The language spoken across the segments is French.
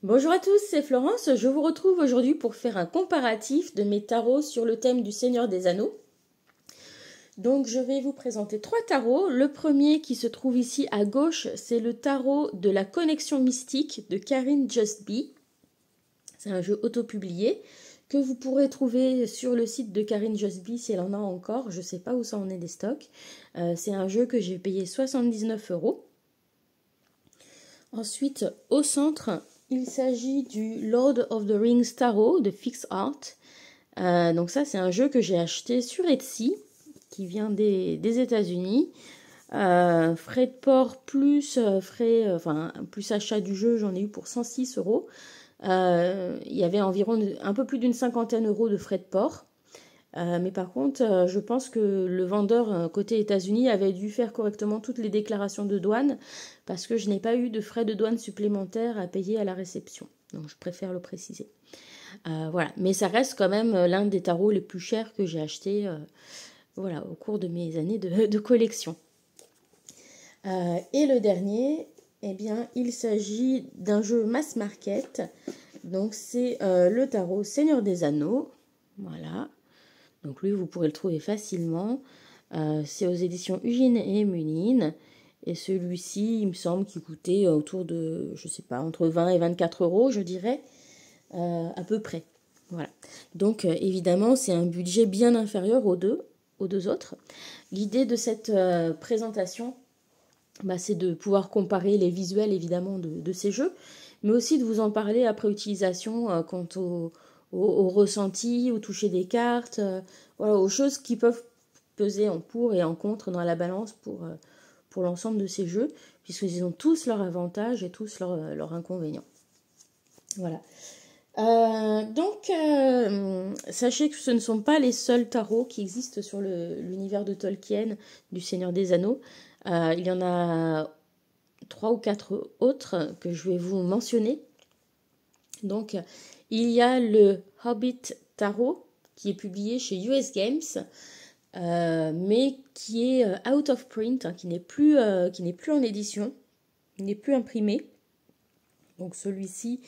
Bonjour à tous, c'est Florence. Je vous retrouve aujourd'hui pour faire un comparatif de mes tarots sur le thème du Seigneur des Anneaux. Donc je vais vous présenter 3 tarots. Le premier qui se trouve ici à gauche, c'est le tarot de la connexion mystique de Karin Justby. C'est un jeu auto-publié que vous pourrez trouver sur le site de Karin Justby si elle en a encore. Je ne sais pas où ça en est des stocks. C'est un jeu que j'ai payé 79 €. Ensuite, au centre, il s'agit du Lord of the Rings Tarot de Fix Art. Donc ça, c'est un jeu que j'ai acheté sur Etsy, qui vient des États-Unis. Frais de port plus plus achat du jeu, j'en ai eu pour 106 €. Il y avait environ un peu plus d'une cinquantaine € de frais de port. Mais par contre, je pense que le vendeur côté États-Unis avait dû faire correctement toutes les déclarations de douane parce que je n'ai pas eu de frais de douane supplémentaires à payer à la réception. Donc je préfère le préciser. Voilà, mais ça reste quand même l'un des tarots les plus chers que j'ai acheté voilà, au cours de mes années de collection. Et le dernier, eh bien, il s'agit d'un jeu mass market. Donc c'est le tarot Seigneur des Anneaux. Voilà. Donc lui, vous pourrez le trouver facilement. C'est aux éditions Ugine et Munin. Et celui-ci, il me semble qu'il coûtait autour de, je sais pas, entre 20 et 24 €, je dirais, à peu près. Voilà. Donc évidemment, c'est un budget bien inférieur aux deux autres. L'idée de cette présentation, c'est de pouvoir comparer les visuels évidemment de ces jeux, mais aussi de vous en parler après utilisation quant au ressenti, au toucher des cartes, voilà, aux choses qui peuvent peser en pour et en contre dans la balance pour l'ensemble de ces jeux, puisqu'ils ont tous leurs avantages et tous leurs inconvénients. Voilà. Sachez que ce ne sont pas les seuls tarots qui existent sur l'univers de Tolkien, du Seigneur des Anneaux. Il y en a 3 ou 4 autres que je vais vous mentionner. Donc, il y a le Hobbit Tarot qui est publié chez US Games, mais qui est out of print, qui n'est plus en édition, il n'est plus imprimé. Donc celui-ci,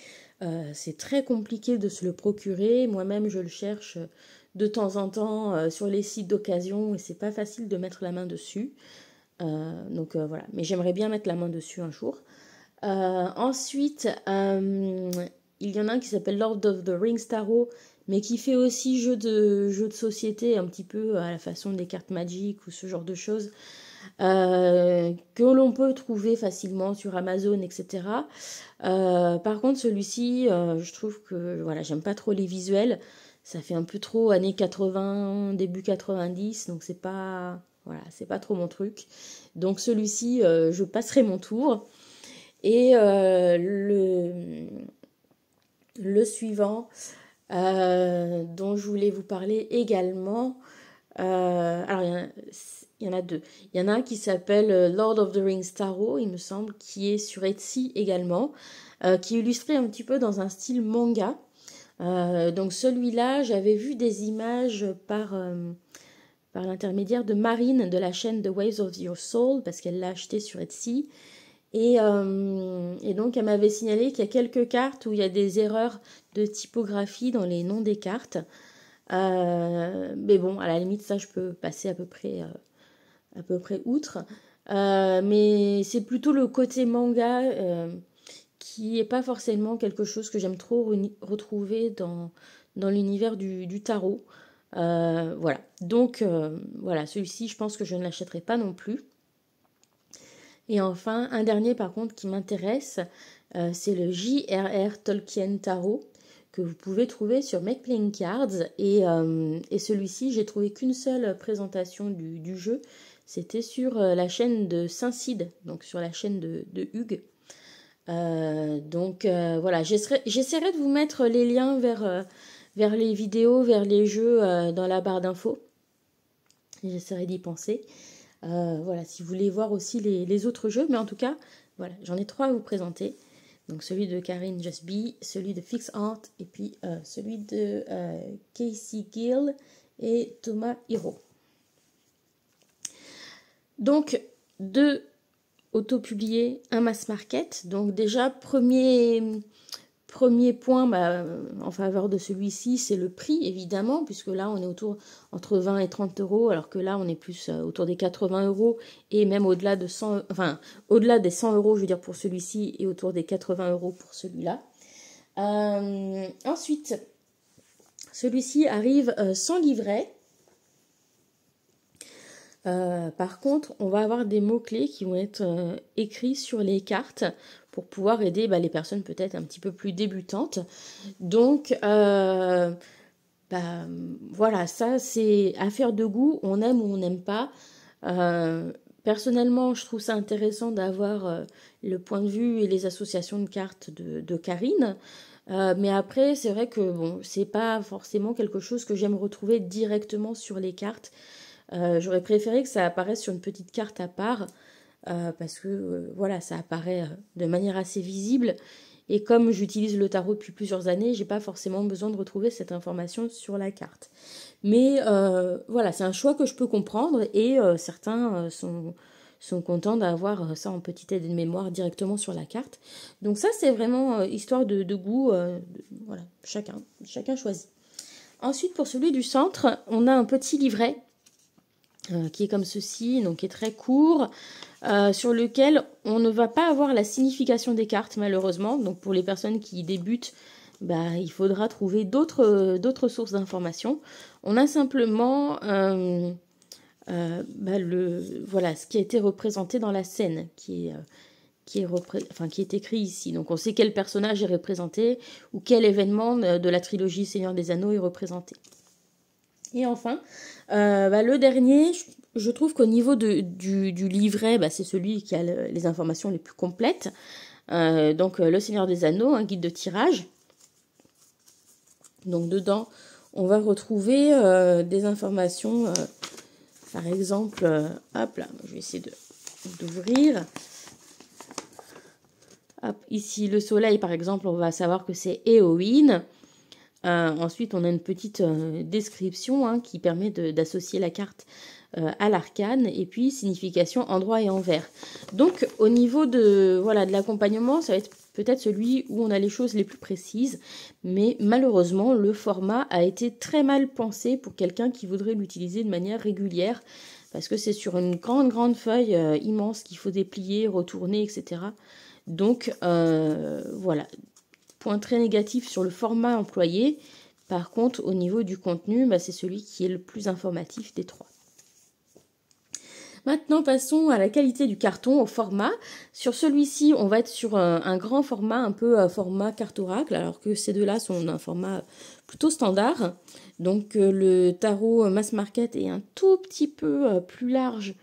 c'est très compliqué de se le procurer. Moi-même, je le cherche de temps en temps sur les sites d'occasion et c'est pas facile de mettre la main dessus. Voilà, mais j'aimerais bien mettre la main dessus un jour. Ensuite, il y en a un qui s'appelle Lord of the Rings Tarot, mais qui fait aussi jeu de société, un petit peu à la façon des cartes Magic ou ce genre de choses, que l'on peut trouver facilement sur Amazon, etc. Par contre, celui-ci, je trouve que voilà, j'aime pas trop les visuels. Ça fait un peu trop années 80, début 90, donc c'est pas trop mon truc. Donc celui-ci, je passerai mon tour. Et le suivant, dont je voulais vous parler également, alors il y en a 2. Il y en a un qui s'appelle Lord of the Rings Tarot, il me semble, qui est sur Etsy également, qui est illustré un petit peu dans un style manga. Donc celui-là, j'avais vu des images par l'intermédiaire de Marine de la chaîne The Waves of Your Soul, parce qu'elle l'a acheté sur Etsy. Et donc, elle m'avait signalé qu'il y a quelques cartes où il y a des erreurs de typographie dans les noms des cartes. Mais bon, à la limite, ça, je peux passer à peu près outre. Mais c'est plutôt le côté manga qui n'est pas forcément quelque chose que j'aime trop retrouver dans l'univers du tarot. Voilà. Donc, voilà, celui-ci, je pense que je ne l'achèterai pas non plus. Et enfin, un dernier par contre qui m'intéresse, c'est le J.R.R. Tolkien Tarot que vous pouvez trouver sur Make Playing Cards. Et celui-ci, j'ai trouvé qu'une seule présentation du jeu. C'était sur la chaîne de Saint-Cide, donc sur la chaîne de Hugues. Voilà, j'essaierai de vous mettre les liens vers les vidéos, vers les jeux dans la barre d'infos. J'essaierai d'y penser. Voilà, si vous voulez voir aussi les autres jeux, mais en tout cas, voilà, j'en ai 3 à vous présenter. Donc celui de Karin Justby, celui de Fix Art et puis celui de Casey Gill et Thomas Hiro. Donc 2 auto-publiés, un mass market. Donc déjà, premier premier point en faveur de celui-ci, c'est le prix, évidemment, puisque là, on est entre 20 et 30 euros, alors que là, on est plus autour des 80 euros, et même au-delà de 100, enfin, au-delà des 100 euros, je veux dire, pour celui-ci, et autour des 80 euros pour celui-là. Ensuite, celui-ci arrive sans livret. Par contre, on va avoir des mots-clés qui vont être écrits sur les cartes pour pouvoir aider les personnes peut-être un petit peu plus débutantes. Donc, voilà, ça c'est affaire de goût, on aime ou on n'aime pas. Personnellement, je trouve ça intéressant d'avoir le point de vue et les associations de cartes de Karine. Mais après, c'est vrai que bon, c'est pas forcément quelque chose que j'aime retrouver directement sur les cartes. J'aurais préféré que ça apparaisse sur une petite carte à part, parce que voilà, ça apparaît de manière assez visible. Et comme j'utilise le tarot depuis plusieurs années, j'ai pas forcément besoin de retrouver cette information sur la carte. Mais voilà, c'est un choix que je peux comprendre, et certains sont contents d'avoir ça en petite aide de mémoire directement sur la carte. Donc ça, c'est vraiment histoire de goût. Voilà, chacun choisit. Ensuite, pour celui du centre, on a un petit livret qui est comme ceci, donc qui est très court, sur lequel on ne va pas avoir la signification des cartes, malheureusement. Donc pour les personnes qui débutent, il faudra trouver d'autres sources d'informations. On a simplement voilà, ce qui a été représenté dans la scène, qui est écrit ici. Donc on sait quel personnage est représenté, ou quel événement de la trilogie Seigneur des Anneaux est représenté. Et enfin, le dernier, je trouve qu'au niveau du livret, c'est celui qui a les informations les plus complètes. Donc le Seigneur des Anneaux, un guide de tirage. Donc dedans, on va retrouver des informations, par exemple, hop là, je vais essayer d'ouvrir. Hop, ici le soleil, par exemple, on va savoir que c'est Éowyn. Ensuite, on a une petite description qui permet d'associer la carte à l'arcane, et puis signification endroit et envers. Donc, au niveau de l'accompagnement, ça va être peut-être celui où on a les choses les plus précises, mais malheureusement, le format a été très mal pensé pour quelqu'un qui voudrait l'utiliser de manière régulière, parce que c'est sur une grande feuille immense qu'il faut déplier, retourner, etc. Donc, voilà. Point très négatif sur le format employé. Par contre, au niveau du contenu, c'est celui qui est le plus informatif des trois. Maintenant, passons à la qualité du carton, au format. Sur celui-ci, on va être sur un grand format, un peu format carte oracle, alors que ces deux-là sont un format plutôt standard. Donc, le tarot mass market est un tout petit peu plus large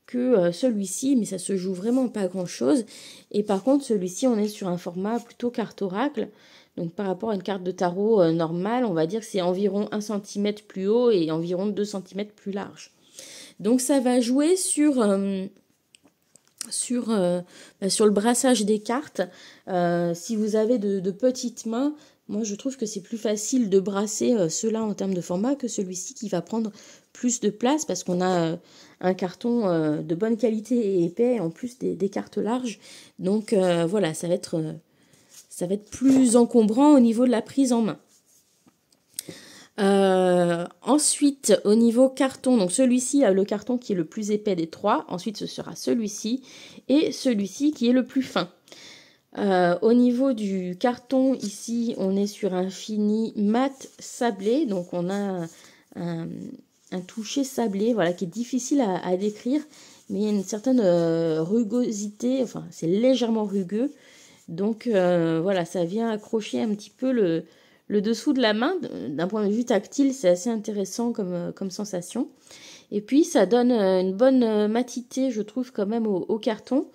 que celui-ci, mais ça se joue vraiment pas grand-chose. Et par contre, celui-ci, on est sur un format plutôt carte oracle. Donc, par rapport à une carte de tarot normale, on va dire que c'est environ 1 cm plus haut et environ 2 cm plus large. Donc, ça va jouer sur le brassage des cartes. Si vous avez de petites mains, moi, je trouve que c'est plus facile de brasser cela en termes de format que celui-ci qui va prendre plus de place, parce qu'on a un carton de bonne qualité et épais, en plus des cartes larges. Donc, voilà, ça va être plus encombrant au niveau de la prise en main. Ensuite, au niveau carton, donc celui-ci a le carton qui est le plus épais des trois. Ensuite, ce sera celui-ci et celui-ci qui est le plus fin. Au niveau du carton, ici, on est sur un fini mat sablé. Donc, on a un toucher sablé, voilà, qui est difficile à décrire. Mais il y a une certaine rugosité, enfin, c'est légèrement rugueux. Donc, voilà, ça vient accrocher un petit peu le dessous de la main. D'un point de vue tactile, c'est assez intéressant comme sensation. Et puis, ça donne une bonne matité, je trouve, quand même au carton,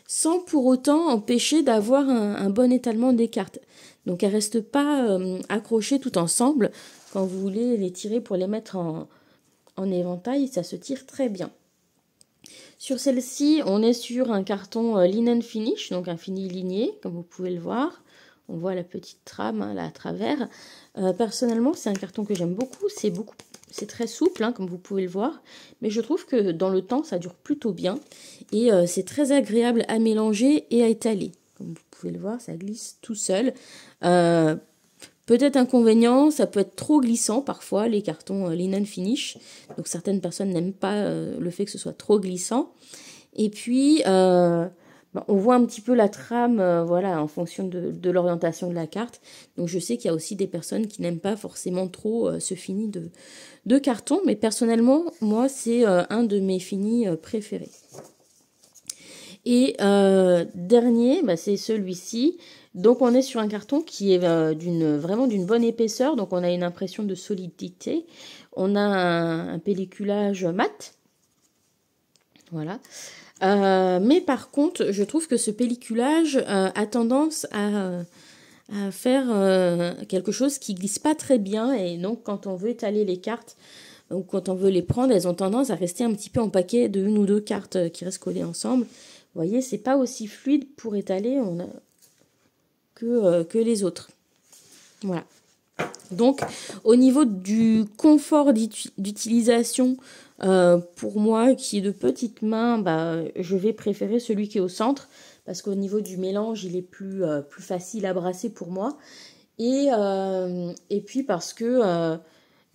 sans pour autant empêcher d'avoir un bon étalement des cartes. Donc, elles ne restent pas accrochées tout ensemble. Quand vous voulez les tirer pour les mettre en éventail, ça se tire très bien. Sur celle-ci, on est sur un carton linen finish, donc un fini ligné, comme vous pouvez le voir. On voit la petite trame là à travers. Personnellement, c'est un carton que j'aime beaucoup. C'est très souple, comme vous pouvez le voir. Mais je trouve que dans le temps, ça dure plutôt bien. Et c'est très agréable à mélanger et à étaler, comme vous pouvez le voir, ça glisse tout seul. Peut-être inconvénient, ça peut être trop glissant parfois, les cartons linen finish. Donc certaines personnes n'aiment pas le fait que ce soit trop glissant. Et puis, on voit un petit peu la trame voilà, en fonction de l'orientation de la carte. Donc je sais qu'il y a aussi des personnes qui n'aiment pas forcément trop ce fini de carton. Mais personnellement, moi, c'est un de mes finis préférés. Et dernier, c'est celui-ci. Donc on est sur un carton qui est vraiment d'une bonne épaisseur. Donc on a une impression de solidité. On a un pelliculage mat. Voilà. Mais par contre, je trouve que ce pelliculage a tendance à faire quelque chose qui glisse pas très bien. Et donc quand on veut étaler les cartes, ou quand on veut les prendre, elles ont tendance à rester un petit peu en paquet de une ou deux cartes qui restent collées ensemble. Vous voyez, c'est pas aussi fluide pour étaler que les autres. Voilà. Donc, au niveau du confort d'utilisation, pour moi, qui est de petites mains, je vais préférer celui qui est au centre, parce qu'au niveau du mélange, il est plus facile à brasser pour moi. Et puis parce que,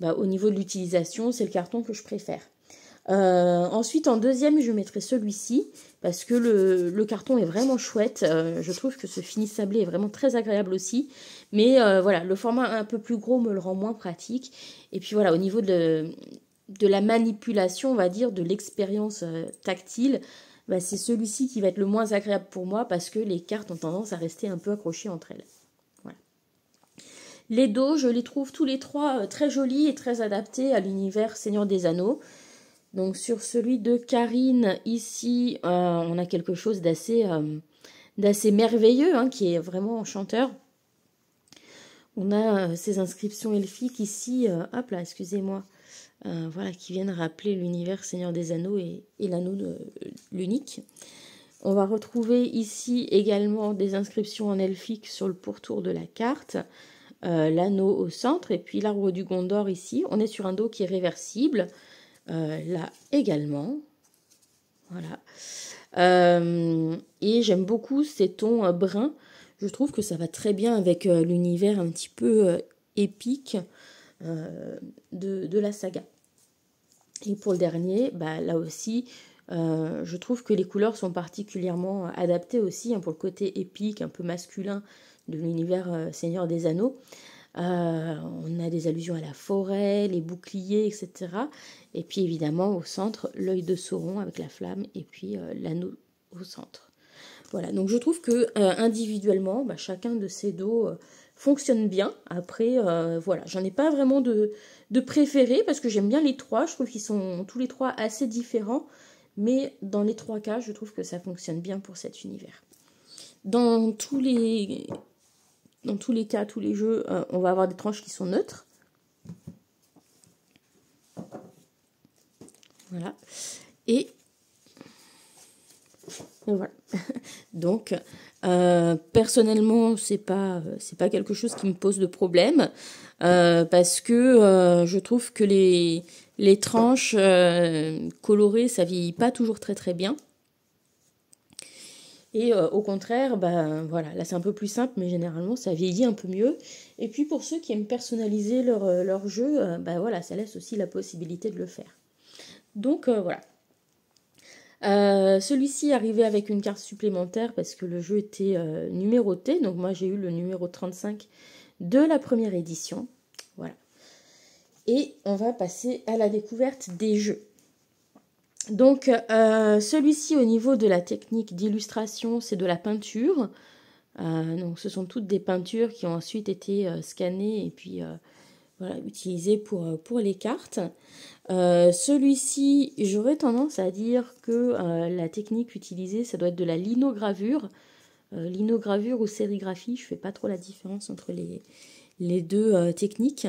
au niveau de l'utilisation, c'est le carton que je préfère. Ensuite, en deuxième, je mettrai celui-ci parce que le carton est vraiment chouette. Je trouve que ce fini sablé est vraiment très agréable aussi. Mais voilà, le format un peu plus gros me le rend moins pratique. Et puis voilà, au niveau de la manipulation, on va dire, de l'expérience tactile, c'est celui-ci qui va être le moins agréable pour moi parce que les cartes ont tendance à rester un peu accrochées entre elles. Voilà. Les dos, je les trouve tous les trois très jolis et très adaptés à l'univers Seigneur des Anneaux. Donc sur celui de Karine, ici, on a quelque chose d'assez merveilleux, qui est vraiment enchanteur. On a ces inscriptions elfiques ici, hop là, excusez-moi, voilà, qui viennent rappeler l'univers Seigneur des Anneaux et l'anneau l'unique. On va retrouver ici également des inscriptions en elfique sur le pourtour de la carte, l'anneau au centre, et puis l'arbre du Gondor ici. On est sur un dos qui est réversible. Là également, voilà. Et j'aime beaucoup ces tons bruns. Je trouve que ça va très bien avec l'univers un petit peu épique de la saga. Et pour le dernier, là aussi, je trouve que les couleurs sont particulièrement adaptées aussi pour le côté épique, un peu masculin de l'univers Seigneur des Anneaux. On a des allusions à la forêt, les boucliers, etc. Et puis évidemment au centre, l'œil de Sauron avec la flamme et puis l'anneau au centre. Voilà, donc je trouve que individuellement, chacun de ces dos fonctionne bien. Après, voilà, j'en ai pas vraiment de préféré parce que j'aime bien les trois. Je trouve qu'ils sont tous les trois assez différents. Mais dans les trois cas, je trouve que ça fonctionne bien pour cet univers. Dans tous les cas, tous les jeux, on va avoir des tranches qui sont neutres. Voilà. Et voilà. Donc, personnellement, c'est pas quelque chose qui me pose de problème parce que je trouve que les tranches colorées, ça vieillit pas toujours très très bien. Et au contraire, voilà, là c'est un peu plus simple, mais généralement ça vieillit un peu mieux. Et puis pour ceux qui aiment personnaliser leur jeu, voilà, ça laisse aussi la possibilité de le faire. Donc voilà. Celui-ci arrivait avec une carte supplémentaire parce que le jeu était numéroté. Donc moi j'ai eu le numéro 35 de la première édition. Voilà. Et on va passer à la découverte des jeux. Donc celui-ci au niveau de la technique d'illustration, c'est de la peinture. Donc ce sont toutes des peintures qui ont ensuite été scannées et puis voilà, utilisées pour les cartes. Celui-ci, j'aurais tendance à dire que la technique utilisée, ça doit être de la linogravure. Linogravure ou sérigraphie, je ne fais pas trop la différence entre les deux techniques.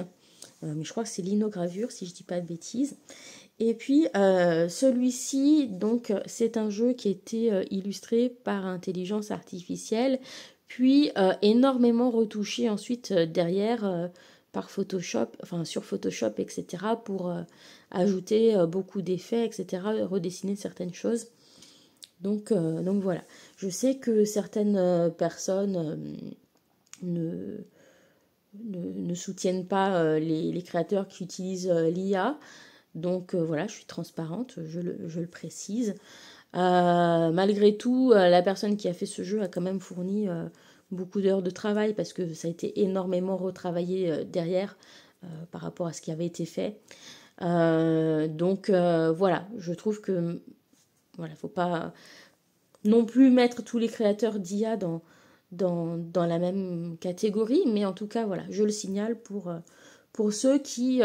Mais je crois que c'est linogravure, si je ne dis pas de bêtises. Et puis, celui-ci, donc, c'est un jeu qui a été illustré par intelligence artificielle, puis énormément retouché ensuite derrière par Photoshop, enfin sur Photoshop, etc., pour ajouter beaucoup d'effets, etc., redessiner certaines choses. Donc voilà. Je sais que certaines personnes ne soutiennent pas les créateurs qui utilisent l'IA. Donc voilà, je suis transparente, je le précise. Malgré tout, la personne qui a fait ce jeu a quand même fourni beaucoup d'heures de travail parce que ça a été énormément retravaillé derrière par rapport à ce qui avait été fait. Donc voilà, je trouve que voilà, faut pas non plus mettre tous les créateurs d'IA dans la même catégorie, mais en tout cas voilà, je le signale pour ceux qui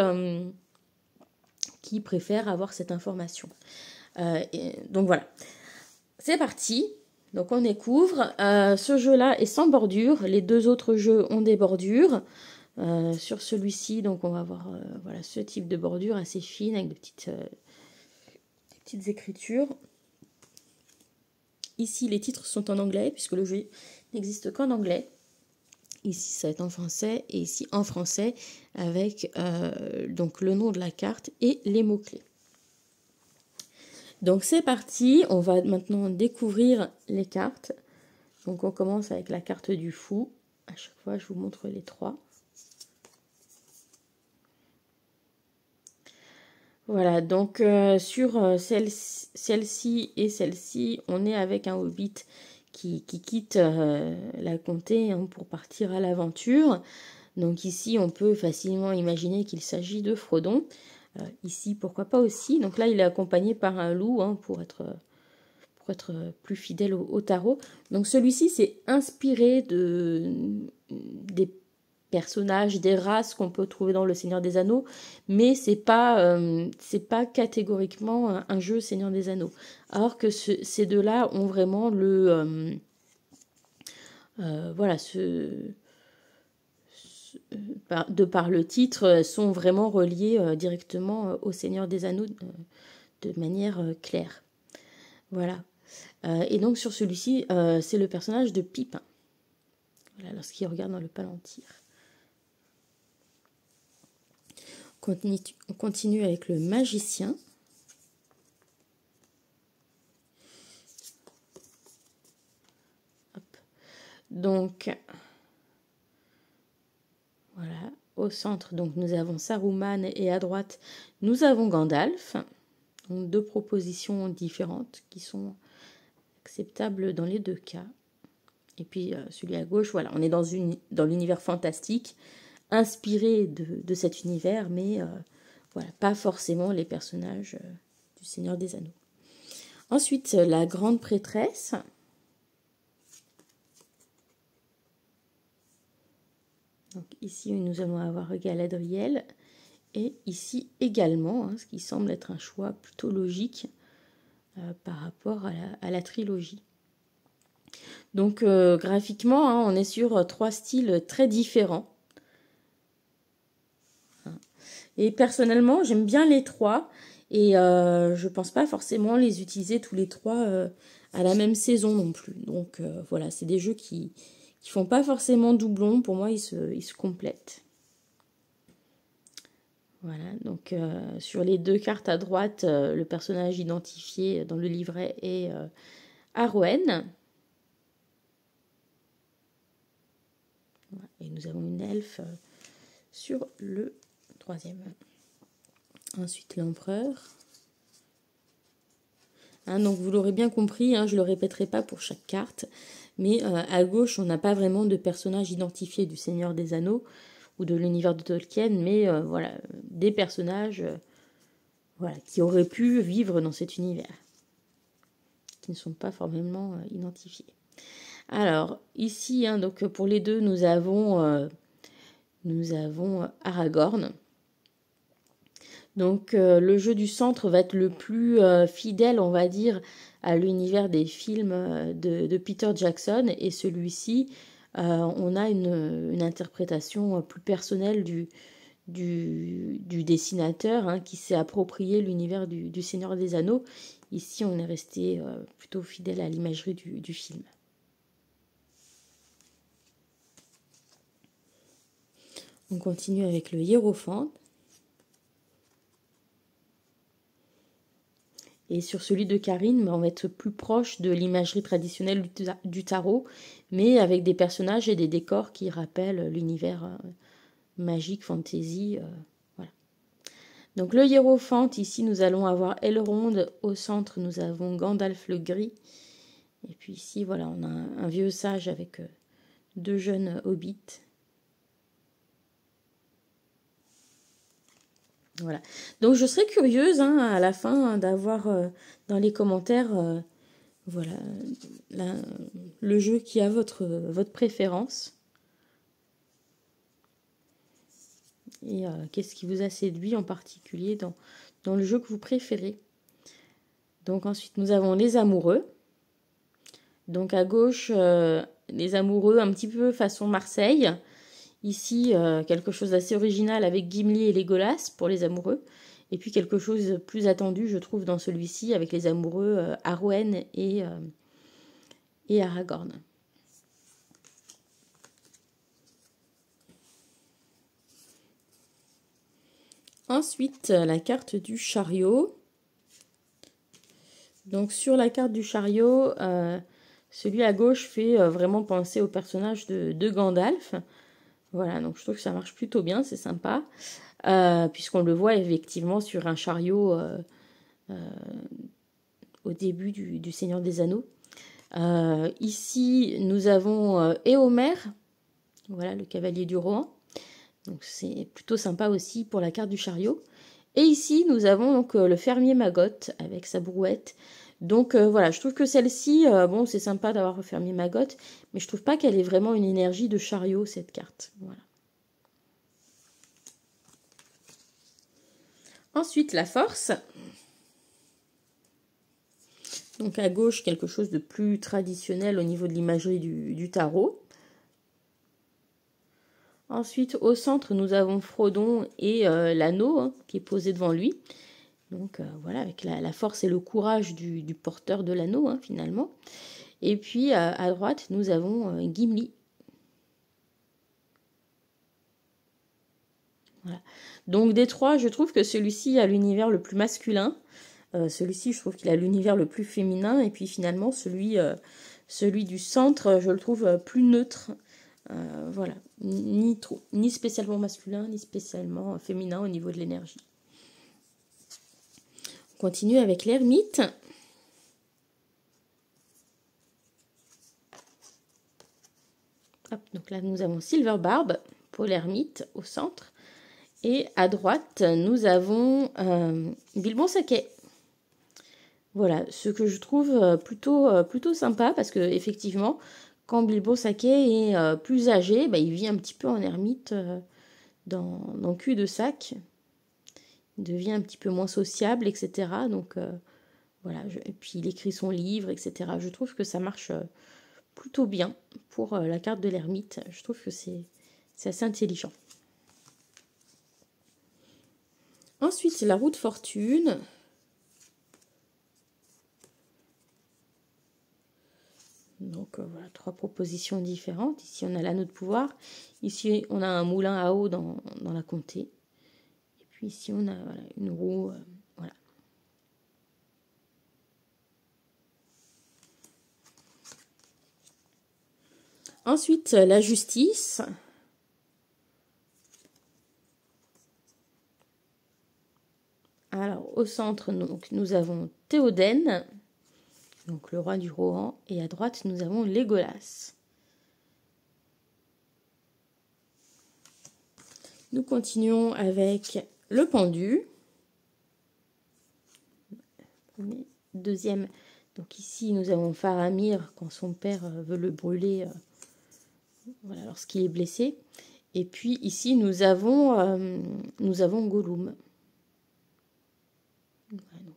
préfèrent avoir cette information. Donc voilà, c'est parti. Donc on découvre. Ce jeu-là est sans bordure. Les deux autres jeux ont des bordures. Sur celui-ci, donc on va avoir voilà, ce type de bordure assez fine avec des petites écritures. Ici, les titres sont en anglais puisque le jeu n'existe qu'en anglais. Ici, ça va être en français et ici en français avec donc le nom de la carte et les mots-clés. Donc c'est parti, on va maintenant découvrir les cartes. Donc on commence avec la carte du fou. À chaque fois, je vous montre les trois. Voilà, donc sur celle-ci et celle-ci, on est avec un hobbit qui quitte la comté pour partir à l'aventure. Donc ici, on peut facilement imaginer qu'il s'agit de Frodon. Ici, pourquoi pas aussi. Donc là, il est accompagné par un loup pour être plus fidèle au tarot. Donc celui-ci, c'est inspiré des personnages, des races qu'on peut trouver dans le Seigneur des Anneaux, mais c'est pas catégoriquement un jeu Seigneur des Anneaux. Alors que ces deux-là ont vraiment voilà, de par le titre, sont vraiment reliés directement au Seigneur des Anneaux de manière claire. Voilà. Et donc sur celui-ci, c'est le personnage de Pipin. Voilà, lorsqu'il regarde dans le palantir. On continue avec le magicien. Hop. Donc, voilà, au centre, donc nous avons Saruman et à droite, nous avons Gandalf. Donc, deux propositions différentes qui sont acceptables dans les deux cas. Et puis celui à gauche, voilà, on est dans l'univers fantastique, inspiré de cet univers, mais voilà, pas forcément les personnages du Seigneur des Anneaux. Ensuite, la grande prêtresse. Donc ici, nous allons avoir Galadriel. Et ici également, ce qui semble être un choix plutôt logique par rapport à la trilogie. Donc graphiquement, on est sur trois styles très différents. Et personnellement, j'aime bien les trois. Et je pense pas forcément les utiliser tous les trois à la même saison non plus. Donc voilà, c'est des jeux qui font pas forcément doublon. Pour moi, ils se complètent. Voilà, donc sur les deux cartes à droite, le personnage identifié dans le livret est Arwen. Voilà, et nous avons une elfe sur le troisième. Ensuite, l'empereur. Donc vous l'aurez bien compris, je ne le répéterai pas pour chaque carte, mais à gauche, on n'a pas vraiment de personnage identifié du Seigneur des Anneaux ou de l'univers de Tolkien, mais voilà, des personnages voilà, qui auraient pu vivre dans cet univers, qui ne sont pas formellement identifiés. Alors, ici, donc pour les deux, nous avons Aragorn. Donc le jeu du centre va être le plus fidèle, on va dire, à l'univers des films de Peter Jackson. Et celui-ci, on a une interprétation plus personnelle du dessinateur qui s'est approprié l'univers du Seigneur des Anneaux. Ici, on est resté plutôt fidèle à l'imagerie du film. On continue avec le hiérophante. Et sur celui de Karine, on va être plus proche de l'imagerie traditionnelle du tarot, mais avec des personnages et des décors qui rappellent l'univers magique, fantasy. Voilà. Donc le hiérophante, ici nous allons avoir Elrond, au centre nous avons Gandalf le gris, et puis ici voilà on a un vieux sage avec 2 jeunes hobbits. Voilà. Donc je serais curieuse à la fin d'avoir dans les commentaires voilà le jeu qui a votre préférence. Et qu'est-ce qui vous a séduit en particulier dans le jeu que vous préférez. Donc ensuite nous avons les amoureux. Donc à gauche les amoureux un petit peu façon Marseille. Ici, quelque chose d'assez original avec Gimli et Legolas pour les amoureux. Et puis quelque chose de plus attendu, je trouve, dans celui-ci, avec les amoureux Arwen et Aragorn. Ensuite, la carte du chariot. Donc sur la carte du chariot, celui à gauche fait vraiment penser au personnage de Gandalf. Voilà, donc je trouve que ça marche plutôt bien, c'est sympa. Puisqu'on le voit effectivement sur un chariot au début du Seigneur des Anneaux. Ici, nous avons Éomer, voilà, le cavalier du Rohan. Donc c'est plutôt sympa aussi pour la carte du chariot. Et ici, nous avons donc le fermier Maggot avec sa brouette. Donc voilà, je trouve que celle-ci, bon, c'est sympa d'avoir le fermier Maggot, mais je trouve pas qu'elle ait vraiment une énergie de chariot, cette carte. Voilà. Ensuite, la force. Donc à gauche, quelque chose de plus traditionnel au niveau de l'imagerie du tarot. Ensuite, au centre, nous avons Frodon et l'anneau qui est posé devant lui. Donc voilà, avec la force et le courage du porteur de l'anneau, finalement. Et puis à droite, nous avons Gimli. Voilà. Donc des trois, je trouve que celui-ci a l'univers le plus masculin. Celui-ci, je trouve qu'il a l'univers le plus féminin. Et puis finalement, celui du centre, je le trouve plus neutre. Voilà, ni spécialement masculin, ni spécialement féminin au niveau de l'énergie. On continue avec l'ermite. Hop, donc là, nous avons Silverbarb pour l'ermite au centre. Et à droite, nous avons Bilbon Saquet. Voilà, ce que je trouve plutôt sympa parce que effectivement, quand Bilbo Saquet est plus âgé, il vit un petit peu en ermite dans cul-de-sac. Il devient un petit peu moins sociable, etc. Donc voilà, et puis il écrit son livre, etc. Je trouve que ça marche plutôt bien pour la carte de l'ermite. Je trouve que c'est assez intelligent. Ensuite, c'est la roue de fortune. Donc voilà, 3 propositions différentes. Ici, on a l'anneau de pouvoir. Ici, on a un moulin à eau dans la comté. Et puis ici, on a voilà, une roue. Voilà. Ensuite, la justice. Alors, au centre, nous avons Théoden, donc le roi du Rohan, et à droite, nous avons Legolas. Nous continuons avec le pendu. Deuxième, donc ici, nous avons Faramir, quand son père veut le brûler voilà, lorsqu'il est blessé. Et puis ici, nous avons Gollum. Voilà, donc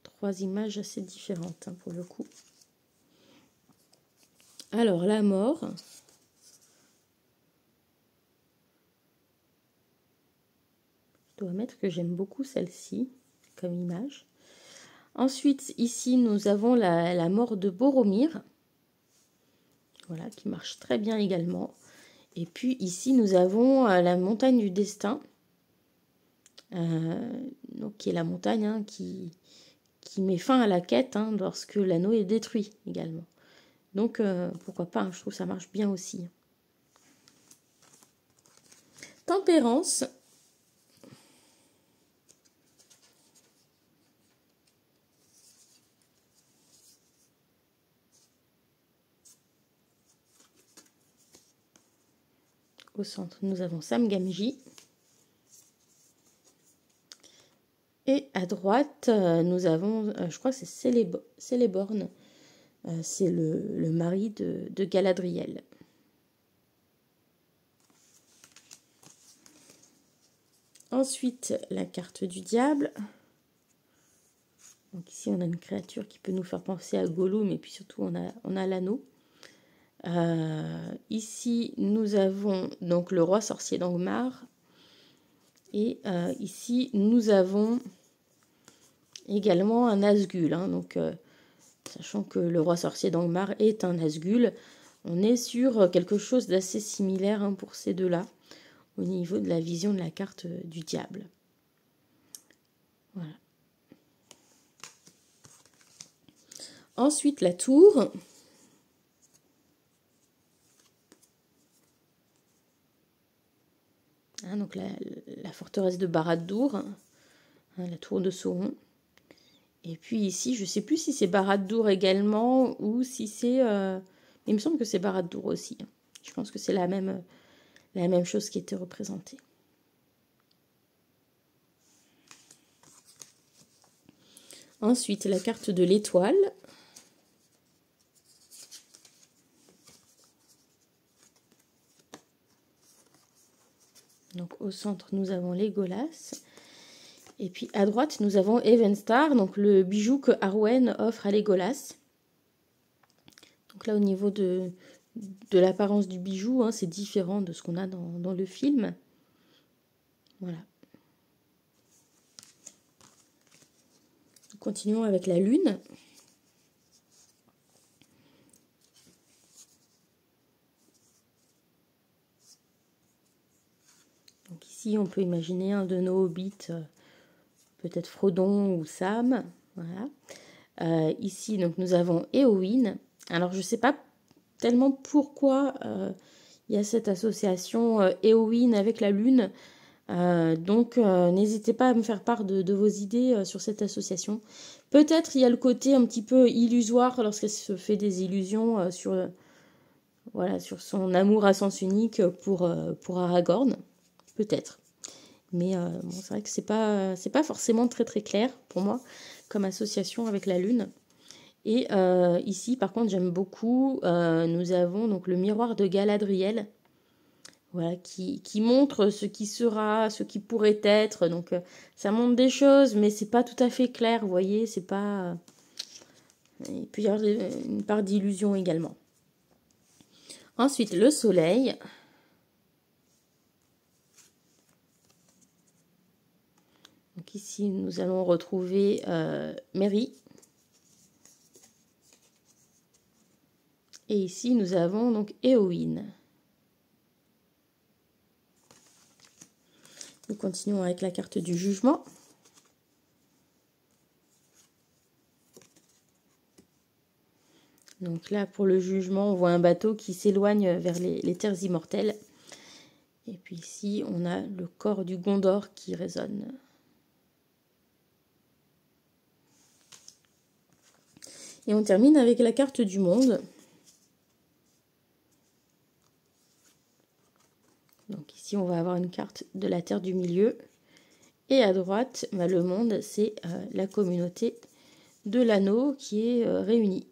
trois images assez différentes pour le coup. Alors, la mort. Je dois mettre que j'aime beaucoup celle-ci comme image. Ensuite, ici, nous avons la mort de Boromir. Voilà, qui marche très bien également. Et puis ici, nous avons la montagne du destin. donc qui est la montagne, hein, qui met fin à la quête, hein, lorsque l'anneau est détruit également. Donc pourquoi pas, hein, je trouve que ça marche bien aussi. Tempérance. Au centre, nous avons Sam Gamgee. Et à droite, nous avons, je crois que c'est Celeborn. C'est le mari de Galadriel. Ensuite, la carte du diable. Donc ici, on a une créature qui peut nous faire penser à Gollum, et puis surtout, on a l'anneau. Ici, nous avons donc le roi sorcier d'Angmar. Et ici, nous avons également un Nazgûl. Hein, donc, sachant que le roi sorcier d'Angmar est un Nazgûl, on est sur quelque chose d'assez similaire, hein, pour ces deux-là, au niveau de la vision de la carte du diable. Voilà. Ensuite, la tour. Hein, donc la forteresse de Barad-dûr, hein, la tour de Sauron. Et puis ici, je ne sais plus si c'est Barad-dûr également ou si c'est... il me semble que c'est Barad-dûr aussi. Hein. Je pense que c'est la même chose qui était représentée. Ensuite, la carte de l'étoile. Donc au centre, nous avons Legolas. Et puis à droite, nous avons Evenstar, donc le bijou que Arwen offre à Legolas. Donc là, au niveau de l'apparence du bijou, hein, c'est différent de ce qu'on a dans le film. Voilà. Continuons avec la lune. Donc ici, on peut imaginer un de nos hobbits, peut-être Frodon ou Sam. Voilà. Ici, donc, nous avons Éowyn. Alors, je ne sais pas tellement pourquoi il y a cette association Éowyn avec la lune. Donc, n'hésitez pas à me faire part de vos idées sur cette association. Peut-être il y a le côté un petit peu illusoire lorsqu'elle se fait des illusions sur son amour à sens unique pour Aragorn. Peut-être. Mais bon, c'est vrai que c'est pas forcément très très clair pour moi comme association avec la lune. Et ici, par contre, j'aime beaucoup. Nous avons donc le miroir de Galadriel. Voilà, qui montre ce qui sera, ce qui pourrait être. Donc, ça montre des choses, mais c'est pas tout à fait clair, vous voyez. C'est pas... Il peut y avoir une part d'illusion également. Ensuite, le soleil. Donc ici, nous allons retrouver Merry. Et ici, nous avons donc Éowyn. Nous continuons avec la carte du jugement. Donc là, pour le jugement, on voit un bateau qui s'éloigne vers les terres immortelles. Et puis ici, on a le corps du Gondor qui résonne. Et on termine avec la carte du monde. Donc ici, on va avoir une carte de la Terre du Milieu. Et à droite, le monde, c'est la communauté de l'anneau qui est réunie.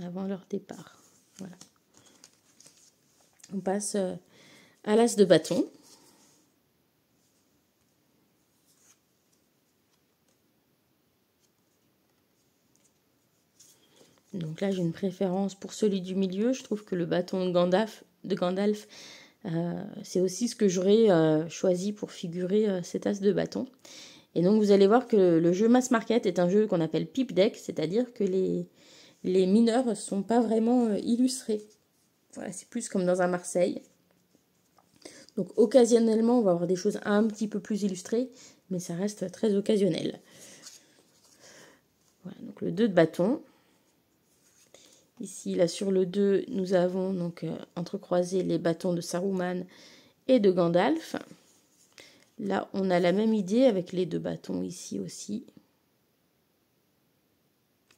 Avant leur départ. Voilà. On passe à l'as de bâton. Donc là, j'ai une préférence pour celui du milieu. Je trouve que le bâton de Gandalf, c'est aussi ce que j'aurais choisi pour figurer cet as de bâton. Et donc, vous allez voir que le jeu Mass Market est un jeu qu'on appelle pipe deck, c'est-à-dire que les mineurs ne sont pas vraiment illustrés. Voilà, c'est plus comme dans un Marseille. Donc occasionnellement, on va avoir des choses un petit peu plus illustrées, mais ça reste très occasionnel. Voilà, donc le 2 de bâton. Ici, là sur le 2, nous avons donc entrecroisé les bâtons de Saruman et de Gandalf. Là, on a la même idée avec les 2 bâtons ici aussi.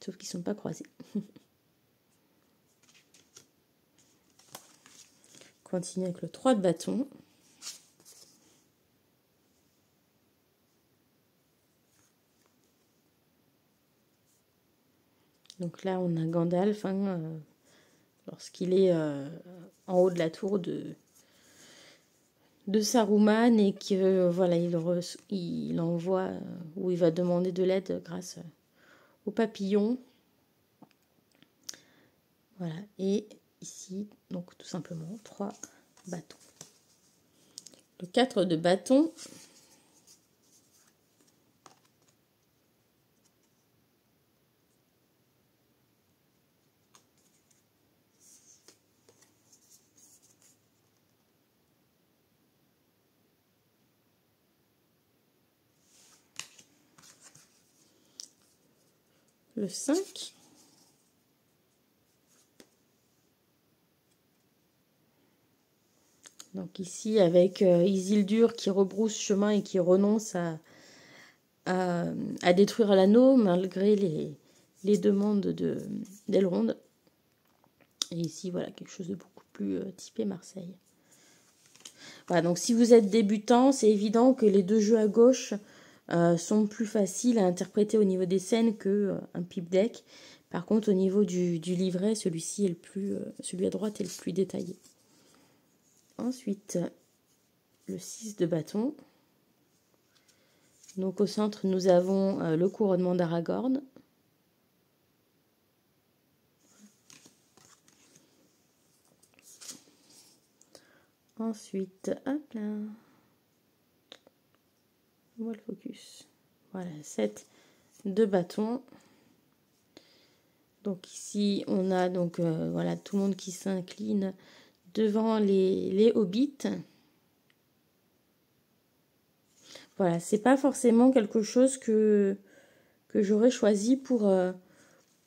Sauf qu'ils ne sont pas croisés. Continue avec le 3 de bâton. Donc là, on a Gandalf lorsqu'il est en haut de la tour de Saruman et que voilà, il envoie ou il va demander de l'aide grâce au papillon. Voilà, et ici, donc tout simplement 3 bâtons. Le 4 de bâton. Le 5. Donc ici, avec Isildur qui rebrousse chemin et qui renonce à détruire l'anneau malgré les demandes d'Elrond. Et ici, voilà, quelque chose de beaucoup plus typé Marseille. Voilà, donc si vous êtes débutant, c'est évident que les 2 jeux à gauche sont plus faciles à interpréter au niveau des scènes qu'un pipe deck. Par contre, au niveau du livret, celui-ci est celui à droite est le plus détaillé. Ensuite, le 6 de bâton. Donc au centre, nous avons le couronnement d'Aragorn. Ensuite, hop là. On voit le focus. Voilà, 7 de bâton. Donc ici, on a donc voilà, tout le monde qui s'incline devant les hobbits. Voilà, c'est pas forcément quelque chose que j'aurais choisi pour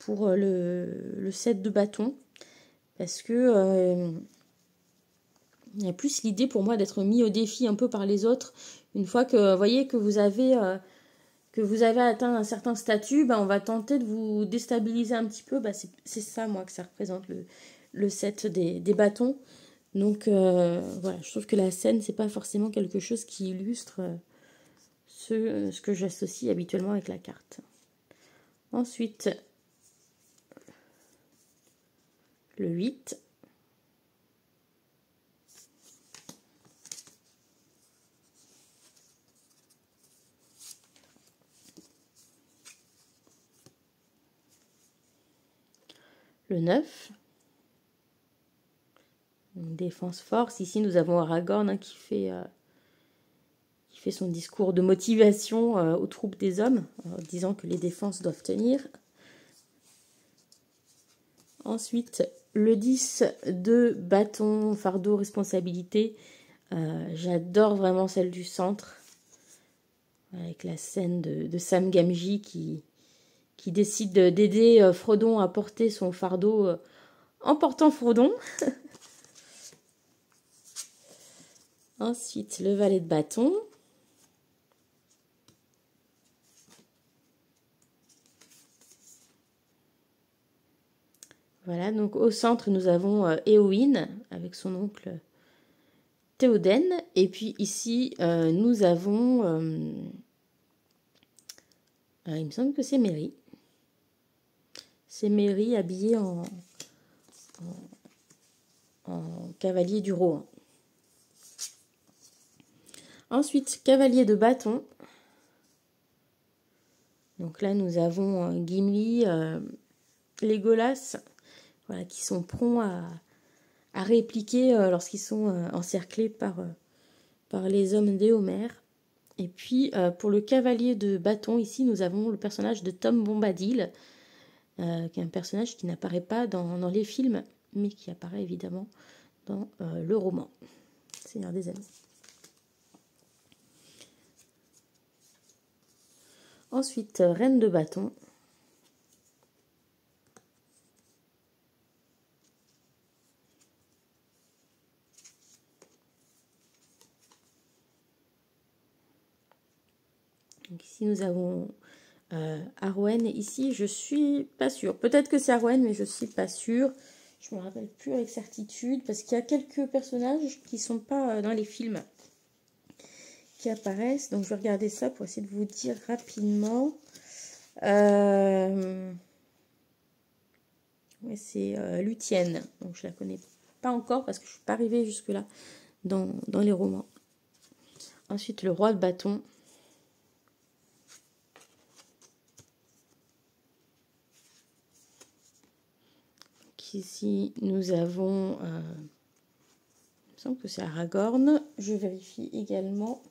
le set de bâton. Parce que il y a plus l'idée pour moi d'être mis au défi un peu par les autres. Une fois que, vous voyez, que vous avez atteint un certain statut, on va tenter de vous déstabiliser un petit peu. C'est ça, moi, que ça représente le set des bâtons. Donc, voilà, je trouve que la scène, c'est pas forcément quelque chose qui illustre ce que j'associe habituellement avec la carte. Ensuite, le 8. Le 9. Défense-force. Ici, nous avons Aragorn qui fait son discours de motivation aux troupes des hommes, disant que les défenses doivent tenir. Ensuite, le 10 de bâton, fardeau, responsabilité. J'adore vraiment celle du centre, avec la scène de Sam Gamgee qui décide d'aider Frodon à porter son fardeau en portant Frodon. Ensuite, le valet de bâton. Voilà, donc au centre, nous avons Éowyn avec son oncle Théoden. Et puis ici, nous avons... il me semble que c'est Merry. C'est Merry habillé en cavalier du Rohan. Ensuite, cavalier de bâton. Donc là, nous avons Gimli, Legolas, voilà, qui sont prompts à répliquer lorsqu'ils sont encerclés par les hommes d'Éomer. Et puis, pour le cavalier de bâton, ici, nous avons le personnage de Tom Bombadil, qui est un personnage qui n'apparaît pas dans les films, mais qui apparaît évidemment dans le roman. Seigneur des Anneaux. Ensuite, Reine de bâton. Donc ici, nous avons Arwen. Ici, je suis pas sûre. Peut-être que c'est Arwen, mais je suis pas sûre. Je me rappelle plus avec certitude parce qu'il y a quelques personnages qui sont pas dans les films qui apparaissent. Donc, je vais regarder ça pour essayer de vous dire rapidement. Ouais, c'est Luthien. Donc, je la connais pas encore parce que je suis pas arrivée jusque-là dans les romans. Ensuite, le roi de bâton. Ici, nous avons, il me semble que c'est Aragorn. Je vérifie également.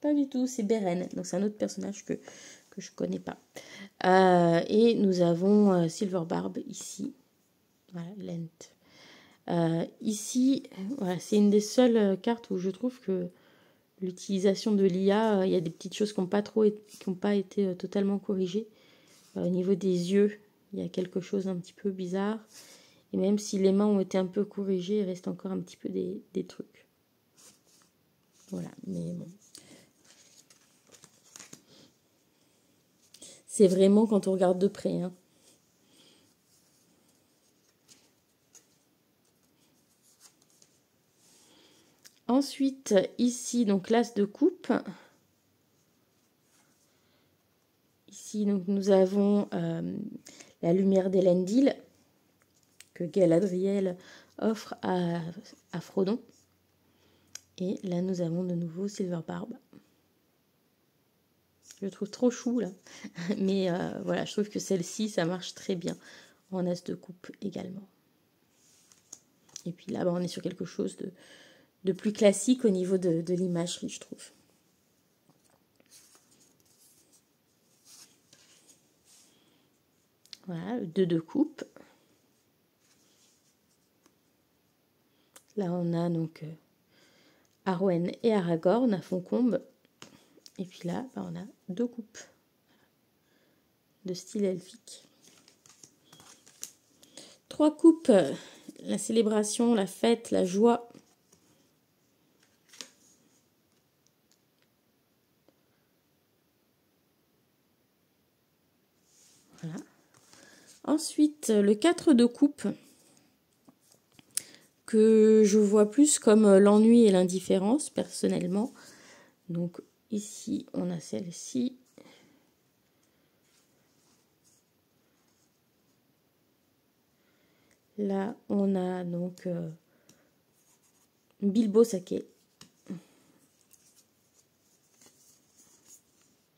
Pas du tout, c'est Beren. Donc, c'est un autre personnage que je ne connais pas. Et nous avons Silverbarb ici. Voilà, Lent. Ici, voilà, c'est une des seules cartes où je trouve que l'utilisation de l'IA, il y a des petites choses qui n'ont pas été totalement corrigées. Au niveau des yeux, il y a quelque chose d'un petit peu bizarre. Et même si les mains ont été un peu corrigées, il reste encore un petit peu des trucs. Voilà, mais bon. C'est vraiment quand on regarde de près. Hein. Ensuite, ici, donc l'as de coupe. Ici, donc, nous avons la lumière d'Elendil que Galadriel offre à Frodon. Et là, nous avons de nouveau Silverbarb. Je le trouve trop chou, là. Mais voilà, je trouve que celle-ci, ça marche très bien. En as de coupe également. Et puis là, on est sur quelque chose de plus classique au niveau de l'imagerie, je trouve. Voilà, le 2 de coupe. Là, on a donc Arwen et Aragorn à Foncombe. Et puis là, on a 2 coupes de style elfique. 3 coupes, la célébration, la fête, la joie. Voilà. Ensuite, le 4 de coupe, que je vois plus comme l'ennui et l'indifférence, personnellement. Donc, ici, on a celle-ci. Là, on a donc Bilbo Saké.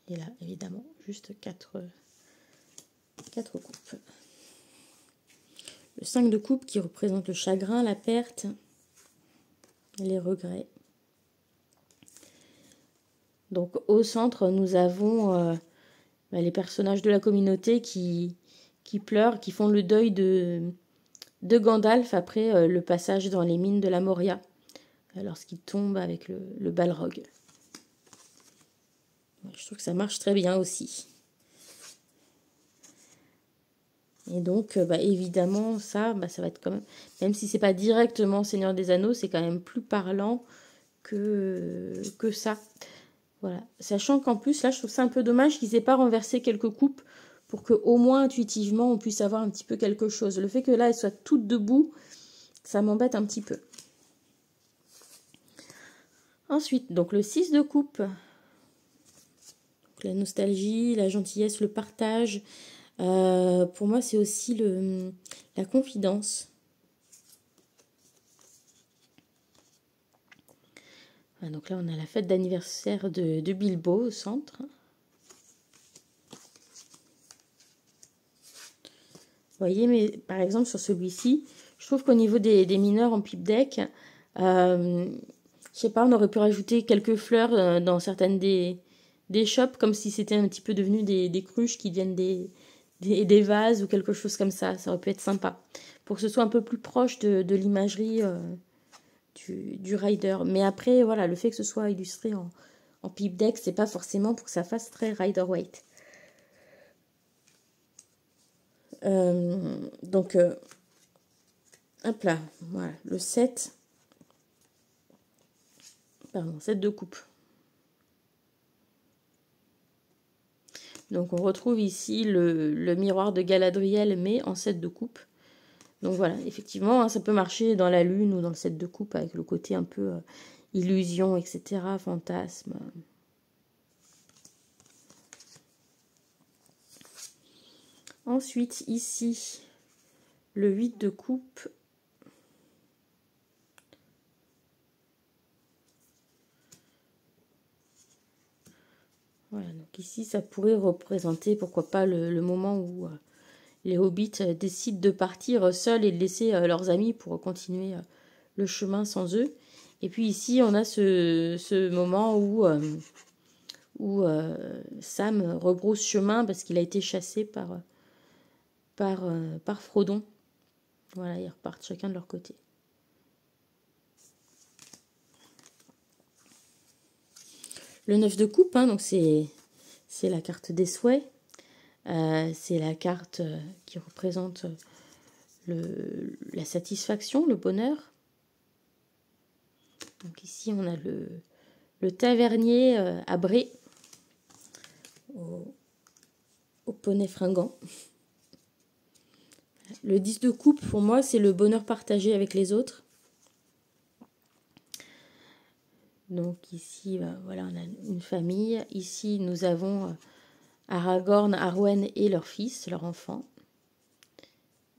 Et là, évidemment, juste 4 coupes. Le 5 de coupe qui représente le chagrin, la perte, les regrets. Donc au centre, nous avons les personnages de la communauté qui pleurent, qui font le deuil de Gandalf après le passage dans les mines de la Moria, lorsqu'il tombe avec le Balrog. Je trouve que ça marche très bien aussi. Et donc, évidemment, ça va être quand même si c'est pas directement Seigneur des Anneaux, c'est quand même plus parlant que ça. Voilà. Sachant qu'en plus, là, je trouve ça un peu dommage qu'ils aient pas renversé quelques coupes pour que au moins intuitivement, on puisse avoir un petit peu quelque chose. Le fait que là, elles soient toutes debout, ça m'embête un petit peu. Ensuite, donc le 6 de coupe. Donc, la nostalgie, la gentillesse, le partage. Pour moi, c'est aussi la confidence. Voilà, donc là, on a la fête d'anniversaire de Bilbo au centre. Vous voyez, mais par exemple, sur celui-ci, je trouve qu'au niveau des mineurs en pipe deck, je sais pas, on aurait pu rajouter quelques fleurs dans certaines des shops, comme si c'était un petit peu devenu des cruches qui deviennent des des vases ou quelque chose comme ça. Ça aurait pu être sympa. Pour que ce soit un peu plus proche de l'imagerie du rider. Mais après, voilà, le fait que ce soit illustré en pipe deck, c'est pas forcément pour que ça fasse très rider weight. Donc, hop là, voilà, le set. Pardon, set de coupe. Donc on retrouve ici le miroir de Galadriel, mais en set de coupe. Donc voilà, effectivement, hein, ça peut marcher dans la lune ou dans le set de coupe avec le côté un peu illusion, etc., fantasme. Ensuite, ici, le 8 de coupe. Voilà, donc ici, ça pourrait représenter, pourquoi pas, le moment où les hobbits décident de partir seuls et de laisser leurs amis pour continuer le chemin sans eux. Et puis ici, on a ce moment où Sam rebrousse chemin parce qu'il a été chassé par Frodon. Voilà, ils repartent chacun de leur côté. Le 9 de coupe, hein, donc c'est la carte des souhaits. C'est la carte qui représente la satisfaction, le bonheur. Donc ici, on a le tavernier à Bré, au poney fringant. Le 10 de coupe, pour moi, c'est le bonheur partagé avec les autres. Donc ici, voilà, on a une famille. Ici, nous avons Aragorn, Arwen et leur fils, leur enfant.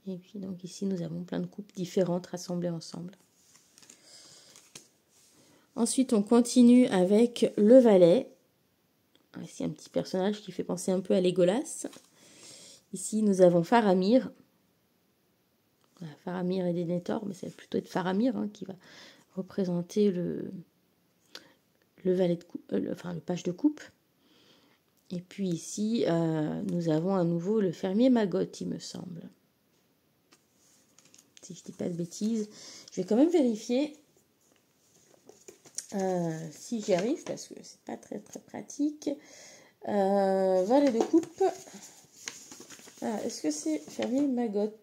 Et puis donc ici, nous avons plein de coupes différentes rassemblées ensemble. Ensuite, on continue avec le valet. Ici, un petit personnage qui fait penser un peu à Legolas. Ici, nous avons Faramir. Voilà, Faramir et Denethor, mais ça va plutôt être Faramir hein, qui va représenter le valet de coupe, le page de coupe. Et puis ici, nous avons à nouveau le fermier Maggot, il me semble. Si je ne dis pas de bêtises. Je vais quand même vérifier si j'y arrive, parce que c'est pas très très pratique. Valet de coupe. Est-ce que c'est fermier Maggot?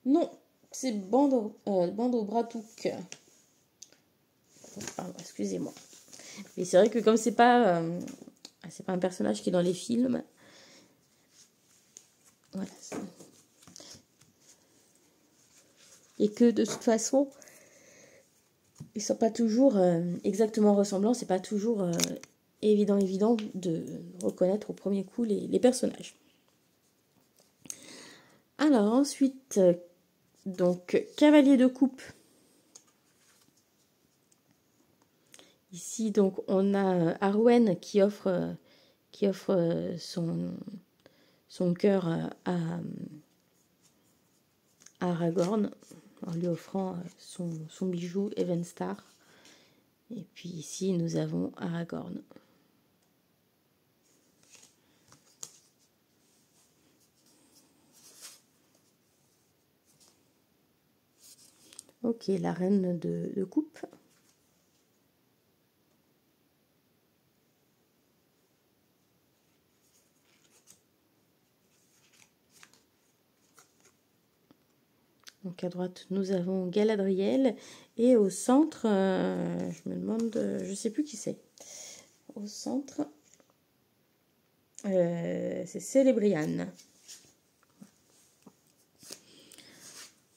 Non, c'est Bando Bratouk. Pardon, excusez-moi. Mais c'est vrai que comme c'est pas un personnage qui est dans les films, voilà. Et que de toute façon, ils sont pas toujours exactement ressemblants. C'est pas toujours évident de reconnaître au premier coup les personnages. Alors ensuite, donc cavalier de coupe. Ici donc on a Arwen qui offre son cœur à Aragorn en lui offrant son bijou Evenstar. Et puis ici nous avons Aragorn. Ok, la reine de coupe. Donc à droite, nous avons Galadriel. Et au centre, je me demande, je ne sais plus qui c'est. Au centre, c'est Célébriane.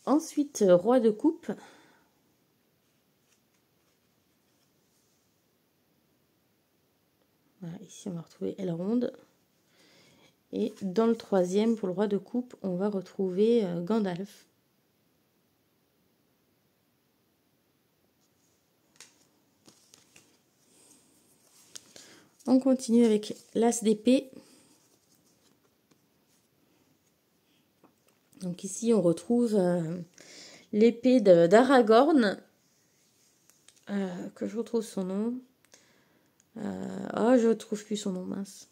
Ensuite, roi de coupe. Voilà, ici, on va retrouver Elrond. Et dans le troisième, pour le roi de coupe, on va retrouver Gandalf. On continue avec l'as d'épée. Donc ici, on retrouve l'épée d'Aragorn. Que je retrouve son nom. Je ne trouve plus son nom, mince.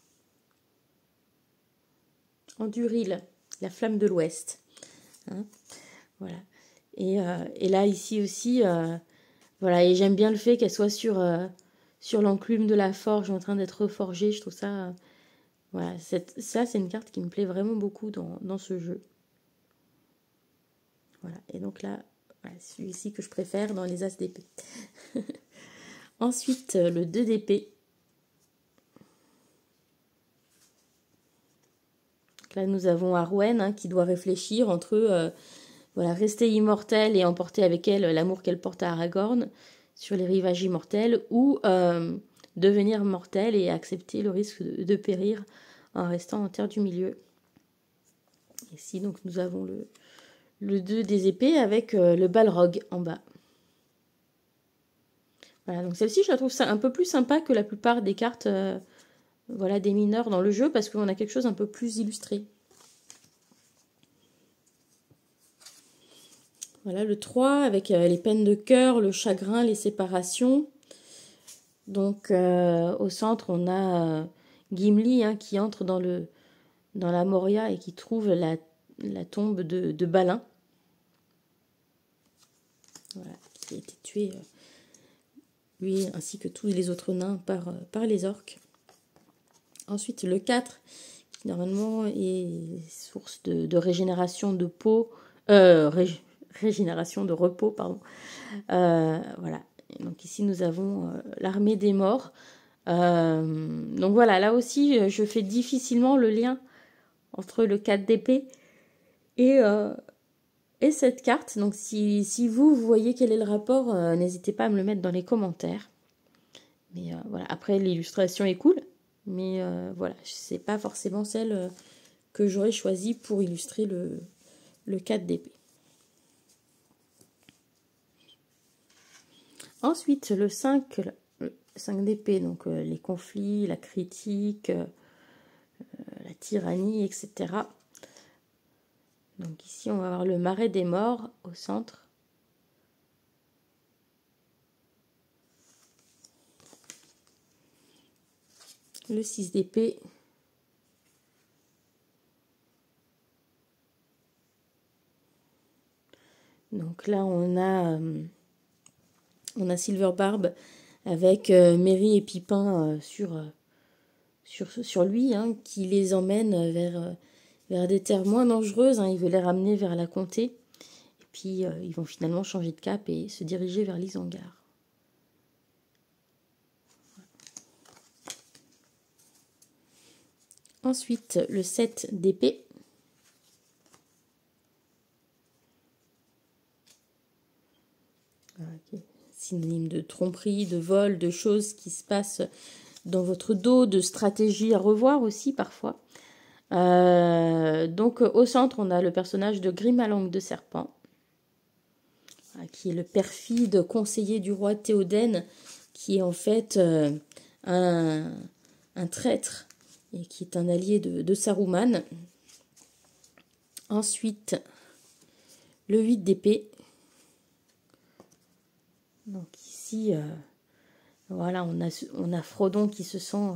en duril, la flamme de l'Ouest. Hein, voilà. Et là, ici aussi, voilà, et j'aime bien le fait qu'elle soit sur l'enclume de la forge en train d'être reforgée. Je trouve ça, voilà, ça c'est une carte qui me plaît vraiment beaucoup dans ce jeu. Voilà, et donc là, voilà, celui-ci que je préfère dans les As d'épée. Ensuite, le 2 d'épée. Là, nous avons Arwen hein, qui doit réfléchir entre voilà, rester immortelle et emporter avec elle l'amour qu'elle porte à Aragorn sur les rivages immortels ou devenir mortelle et accepter le risque de périr en restant en terre du milieu. Ici, donc, nous avons le 2 des épées avec le Balrog en bas. Voilà, donc celle-ci, je la trouve ça un peu plus sympa que la plupart des cartes voilà, des mineurs dans le jeu parce qu'on a quelque chose un peu plus illustré. Voilà, le 3 avec les peines de cœur, le chagrin, les séparations. Donc au centre, on a Gimli hein, qui entre dans la Moria et qui trouve la tombe de Balin. Voilà, qui a été tué, lui ainsi que tous les autres nains par les orques. Ensuite, le 4, qui normalement est source de régénération de peau, régénération de repos, pardon. Voilà. Et donc ici, nous avons l'armée des morts. Donc voilà, là aussi, je fais difficilement le lien entre le 4 d'épée et cette carte. Donc si vous voyez quel est le rapport, n'hésitez pas à me le mettre dans les commentaires. Mais voilà, après, l'illustration est cool. Mais voilà, c'est pas forcément celle que j'aurais choisie pour illustrer le 4 d'épée. Ensuite, le 5 d'épée, donc les conflits, la critique, la tyrannie, etc. Donc ici, on va avoir le marais des morts au centre. Le 6 d'épée. Donc là, on a Silverbarb avec Merry et Pipin sur lui, hein, qui les emmène vers des terres moins dangereuses. Hein. Il veut les ramener vers la comté. Et puis, ils vont finalement changer de cap et se diriger vers l'Isengard. Ensuite, le 7 d'épée. Okay. Synonyme de tromperie, de vol, de choses qui se passent dans votre dos, de stratégie à revoir aussi parfois. Donc au centre, on a le personnage de Grimalang de Serpent, qui est le perfide conseiller du roi Théoden, qui est en fait un traître et qui est un allié de Saruman. Ensuite, le 8 d'épée. Donc ici, voilà, on a Frodon qui se sent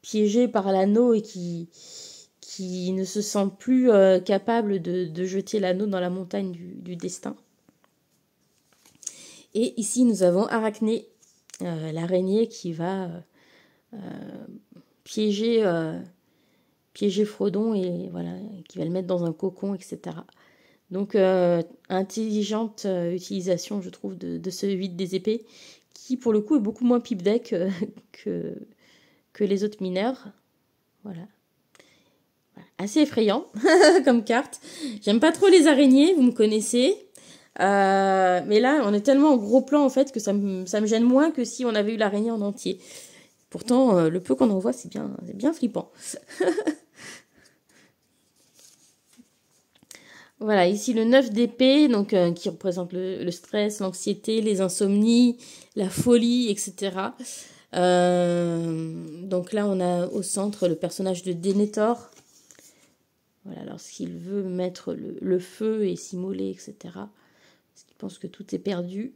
piégé par l'anneau et qui ne se sent plus capable de jeter l'anneau dans la montagne du destin. Et ici, nous avons Arachné, l'araignée qui va piéger Frodon et voilà, qui va le mettre dans un cocon, etc. Donc, intelligente utilisation, je trouve, de ce 8 des épées, qui, pour le coup, est beaucoup moins pipe deck que les autres mineurs. Voilà. Assez effrayant comme carte. J'aime pas trop les araignées, vous me connaissez. Mais là, on est tellement en gros plan, en fait, que ça me gêne moins que si on avait eu l'araignée en entier. Pourtant, le peu qu'on en voit, c'est bien flippant. Voilà, ici le 9 d'épée, donc qui représente le stress, l'anxiété, les insomnies, la folie, etc. Donc là, on a au centre le personnage de Denethor. Voilà, lorsqu'il veut mettre le feu et s'immoler, etc. Parce qu'il pense que tout est perdu.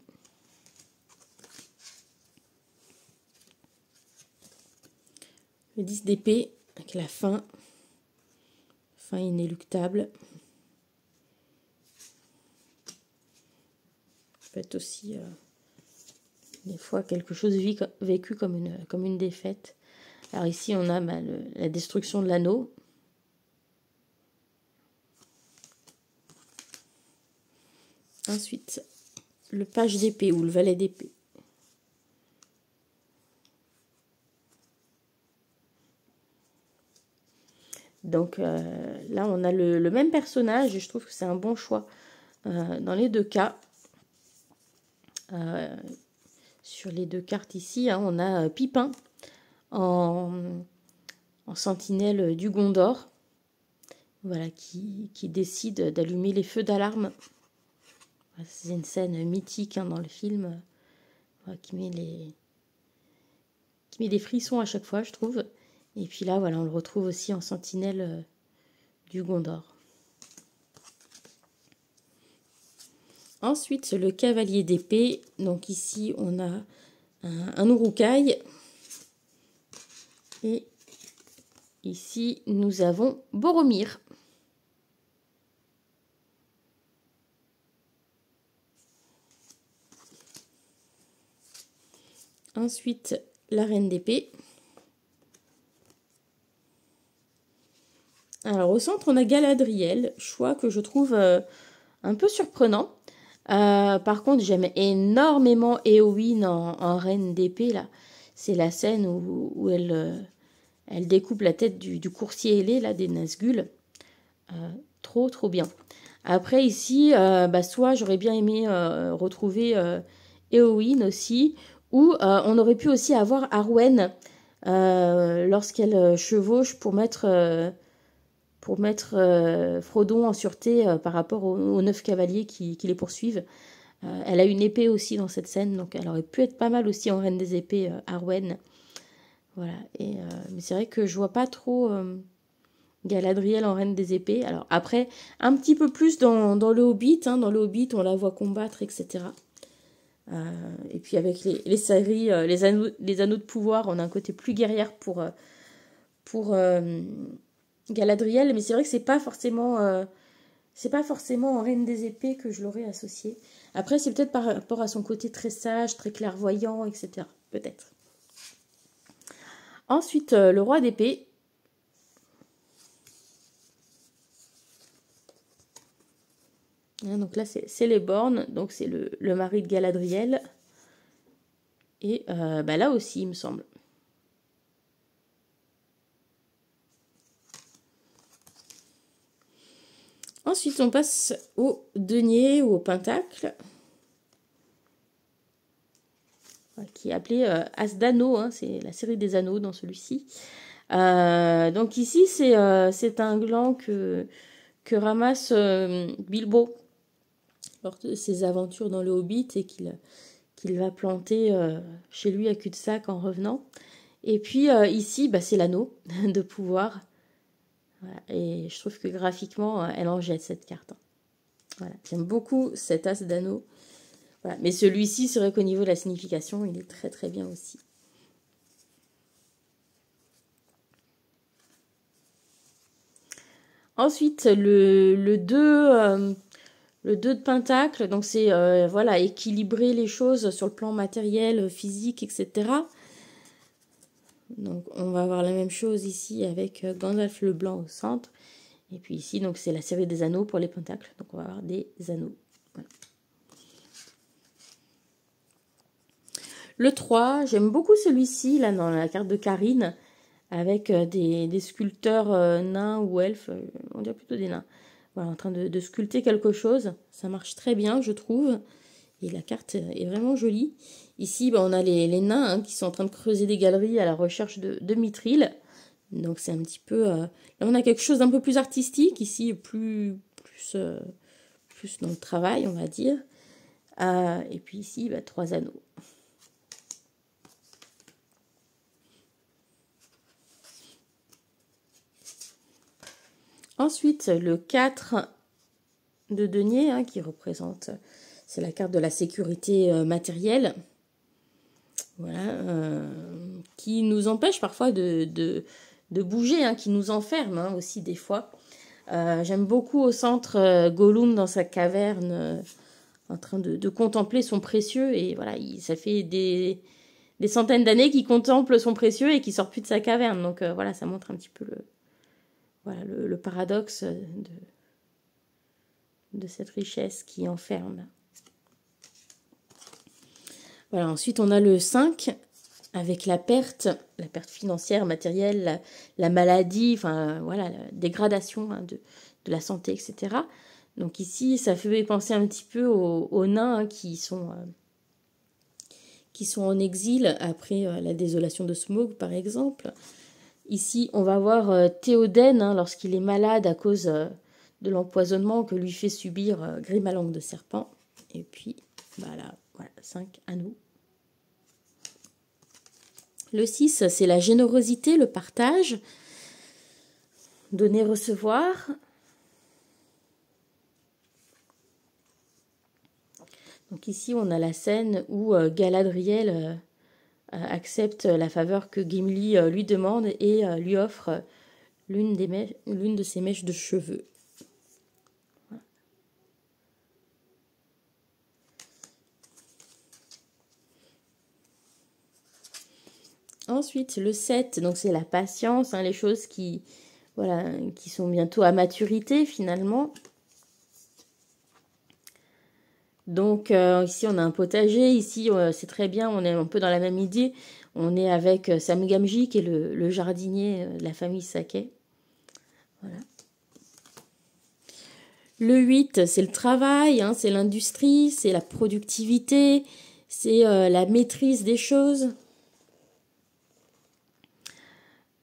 Le 10 d'épée, avec la fin fin inéluctable. Peut-être aussi des fois quelque chose vécu comme une défaite. Alors ici on a la destruction de l'anneau. Ensuite, le page d'épée ou le valet d'épée. Donc là, on a le même personnage et je trouve que c'est un bon choix dans les deux cas. Sur les deux cartes ici, hein, on a Pipin en sentinelle du Gondor. Voilà, qui décide d'allumer les feux d'alarme. C'est une scène mythique hein, dans le film qui met des frissons à chaque fois, je trouve. Et puis là, voilà, on le retrouve aussi en sentinelle du Gondor. Ensuite, le cavalier d'épée. Donc ici, on a un Uruk-hai. Et ici, nous avons Boromir. Ensuite, la reine d'épée. Alors, au centre, on a Galadriel, choix que je trouve un peu surprenant. Par contre, j'aime énormément Éowyn en reine d'épée, là. C'est la scène où elle découpe la tête du coursier ailé, là, des Nazgûl. Trop, trop bien. Après, ici, soit j'aurais bien aimé retrouver Éowyn aussi, ou on aurait pu aussi avoir Arwen lorsqu'elle chevauche pour mettre Frodon en sûreté par rapport aux 9 cavaliers qui les poursuivent. Elle a une épée aussi dans cette scène, donc elle aurait pu être pas mal aussi en reine des épées, Arwen. Voilà. Mais c'est vrai que je vois pas trop Galadriel en reine des épées. Alors après, un petit peu plus dans le Hobbit. Hein, dans le Hobbit, on la voit combattre, etc. Et puis avec les séries, les anneaux de pouvoir, on a un côté plus guerrière pour Galadriel. Mais c'est vrai que c'est pas forcément en reine des épées que je l'aurais associée. Après, c'est peut-être par rapport à son côté très sage, très clairvoyant, etc. Peut-être. Ensuite, le roi d'épée. Donc là, c'est Celeborn, donc c'est le mari de Galadriel. Et là aussi, il me semble. Ensuite, on passe au denier ou au pentacle, qui est appelé As d'anneaux, hein, c'est la série des anneaux dans celui-ci. Donc ici, c'est un gland que ramasse Bilbo lors de ses aventures dans le Hobbit et qu'il va planter chez lui à cul-de-sac en revenant. Et puis ici, c'est l'anneau de pouvoir. Voilà. Et je trouve que graphiquement, elle en jette cette carte. Voilà. J'aime beaucoup cet as d'anneau. Voilà. Mais celui-ci, c'est vrai qu'au niveau de la signification, il est très très bien aussi. Ensuite, le 2 de pentacle, donc c'est équilibrer les choses sur le plan matériel, physique, etc. Donc on va avoir la même chose ici avec Gandalf le Blanc au centre. Et puis ici, donc c'est la série des anneaux pour les pentacles. Donc on va avoir des anneaux. Voilà. Le 3, j'aime beaucoup celui-ci, là, dans la carte de Karine, avec des sculpteurs nains ou elfes, on dirait plutôt des nains, voilà, en train de sculpter quelque chose. Ça marche très bien, je trouve. Et la carte est vraiment jolie. Ici, on a les nains hein, qui sont en train de creuser des galeries à la recherche de mithril. Donc c'est un petit peu... là, on a quelque chose d'un peu plus artistique. Ici, plus dans le travail, on va dire. Et puis ici, 3 anneaux. Ensuite, le 4 de denier, hein, qui représente... C'est la carte de la sécurité matérielle. Voilà. Qui nous empêche parfois de bouger, hein, qui nous enferme hein, aussi des fois. J'aime beaucoup au centre Gollum dans sa caverne, en train de contempler son précieux. Et voilà, ça fait des centaines d'années qu'il contemple son précieux et qu'il sort plus de sa caverne. Donc voilà, ça montre un petit peu le paradoxe de cette richesse qui enferme. Voilà, ensuite on a le 5 avec la perte financière, matérielle, la maladie, enfin voilà, la dégradation de la santé, etc. Donc ici, ça fait penser un petit peu aux nains qui sont en exil après la désolation de Smaug, par exemple. Ici, on va voir Théoden lorsqu'il est malade à cause de l'empoisonnement que lui fait subir Grim à langue de serpent. Et puis, voilà, 5 à nous. Le 6, c'est la générosité, le partage, donner, recevoir. Donc ici, on a la scène où Galadriel accepte la faveur que Gimli lui demande et lui offre l'une de ses mèches de cheveux. Voilà. Ensuite, le 7, donc c'est la patience, les choses qui sont bientôt à maturité finalement. Donc ici on a un potager, ici c'est très bien, on est un peu dans la même idée. On est avec Sam Gamgee qui est le jardinier de la famille Sakai. Voilà. Le 8, c'est le travail, c'est l'industrie, c'est la productivité, c'est la maîtrise des choses.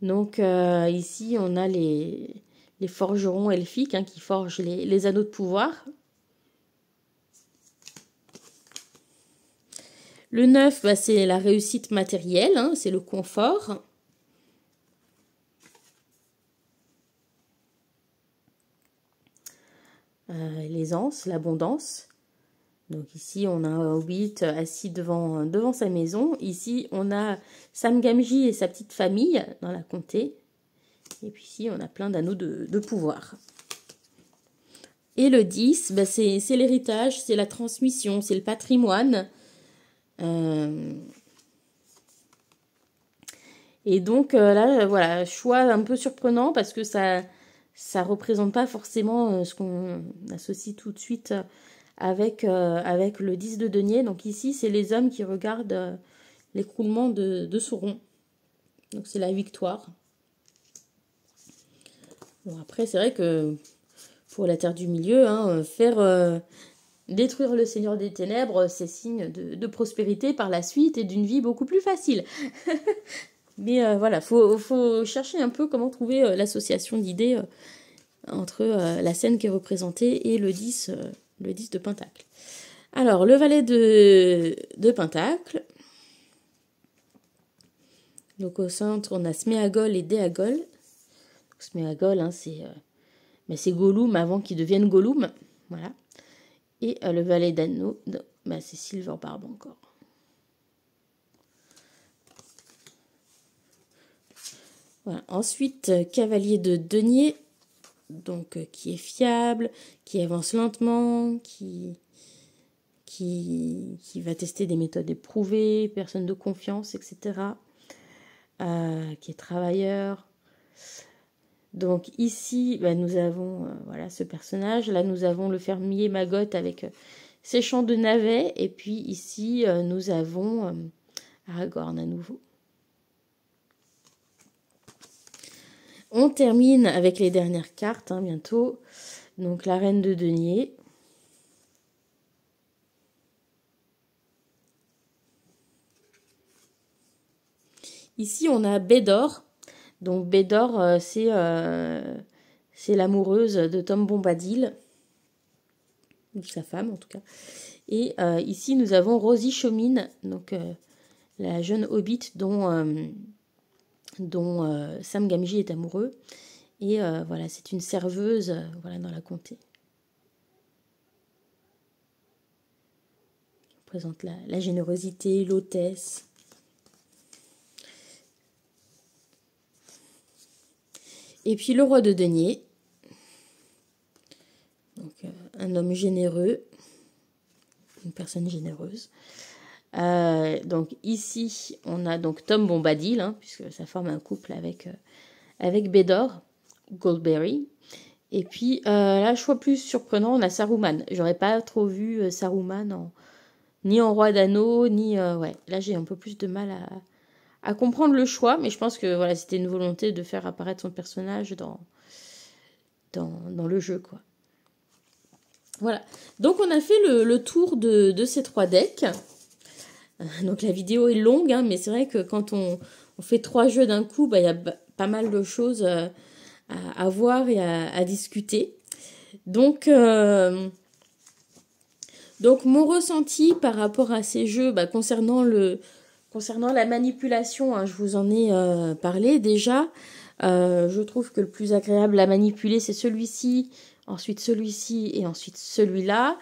Donc ici on a les forgerons elfiques qui forgent les anneaux de pouvoir. Le 9, c'est la réussite matérielle, c'est le confort. L'aisance, l'abondance. Donc ici, on a un hobbit assis devant sa maison. Ici, on a Sam Gamgee et sa petite famille dans la comté. Et puis ici, on a plein d'anneaux de pouvoir. Et le 10, c'est l'héritage, c'est la transmission, c'est le patrimoine. Et donc là, voilà, choix un peu surprenant parce que ça représente pas forcément ce qu'on associe tout de suite avec le 10 de denier. Donc ici, c'est les hommes qui regardent l'écroulement de Sauron. Donc c'est la victoire. Bon, après, c'est vrai que pour la Terre du Milieu, faire détruire le Seigneur des Ténèbres, c'est signe de prospérité par la suite et d'une vie beaucoup plus facile. Mais voilà, faut chercher un peu comment trouver l'association d'idées entre la scène qui est représentée et le 10 de Pentacle. Alors, le valet de Pentacle. Donc au centre, on a Sméagol et Déagol. Sméagol, c'est Gollum avant qu'il devienne Gollum. Voilà. Et le valet d'anneau, c'est Silverbarb encore. Voilà. Ensuite, cavalier de denier, donc qui est fiable, qui avance lentement, qui va tester des méthodes éprouvées, personne de confiance, etc. Qui est travailleur. Donc ici, nous avons ce personnage. Là, nous avons le fermier Maggot avec ses champs de navets. Et puis ici, nous avons Aragorn à nouveau. On termine avec les dernières cartes, bientôt. Donc la reine de denier. Ici, on a Bédor. Donc Bédor, c'est l'amoureuse de Tom Bombadil. Ou sa femme, en tout cas. Et ici, nous avons Rosie Chomine, donc la jeune hobbit dont Sam Gamgee est amoureux. Et voilà, c'est une serveuse dans la comté. On présente la générosité, l'hôtesse. Et puis le roi de denier. Donc, un homme généreux, une personne généreuse. Donc ici, on a donc Tom Bombadil, hein, puisque ça forme un couple avec Bédor, Goldberry. Et puis là, choix plus surprenant, on a Saruman. J'aurais pas trop vu Saruman ni en Roi d'Anneau, ni... ouais, là j'ai un peu plus de mal à comprendre le choix, mais je pense que voilà, c'était une volonté de faire apparaître son personnage dans le jeu, quoi. Voilà, donc on a fait le tour de ces 3 decks. Donc la vidéo est longue, hein, mais c'est vrai que quand on fait 3 jeux d'un coup, bah, y a pas mal de choses à voir et à discuter. Donc mon ressenti par rapport à ces jeux, bah, concernant la manipulation, hein, je vous en ai parlé déjà. Je trouve que le plus agréable à manipuler, c'est celui-ci, ensuite celui-ci et ensuite celui-là.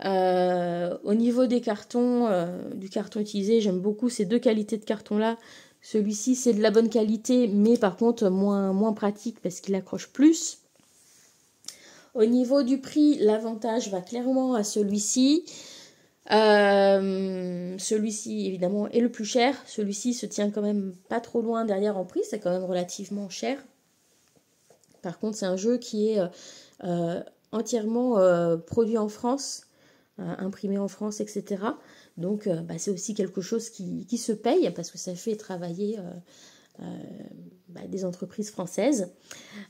Au niveau des cartons, du carton utilisé, j'aime beaucoup ces 2 qualités de carton-là. Celui-ci, c'est de la bonne qualité, mais par contre, moins pratique parce qu'il accroche plus. Au niveau du prix, l'avantage va clairement à celui-ci. Celui-ci, évidemment, est le plus cher. Celui-ci se tient quand même pas trop loin derrière en prix. C'est quand même relativement cher. Par contre, c'est un jeu qui est entièrement produit en France, imprimé en France, etc. Donc, bah, c'est aussi quelque chose qui se paye parce que ça fait travailler des entreprises françaises.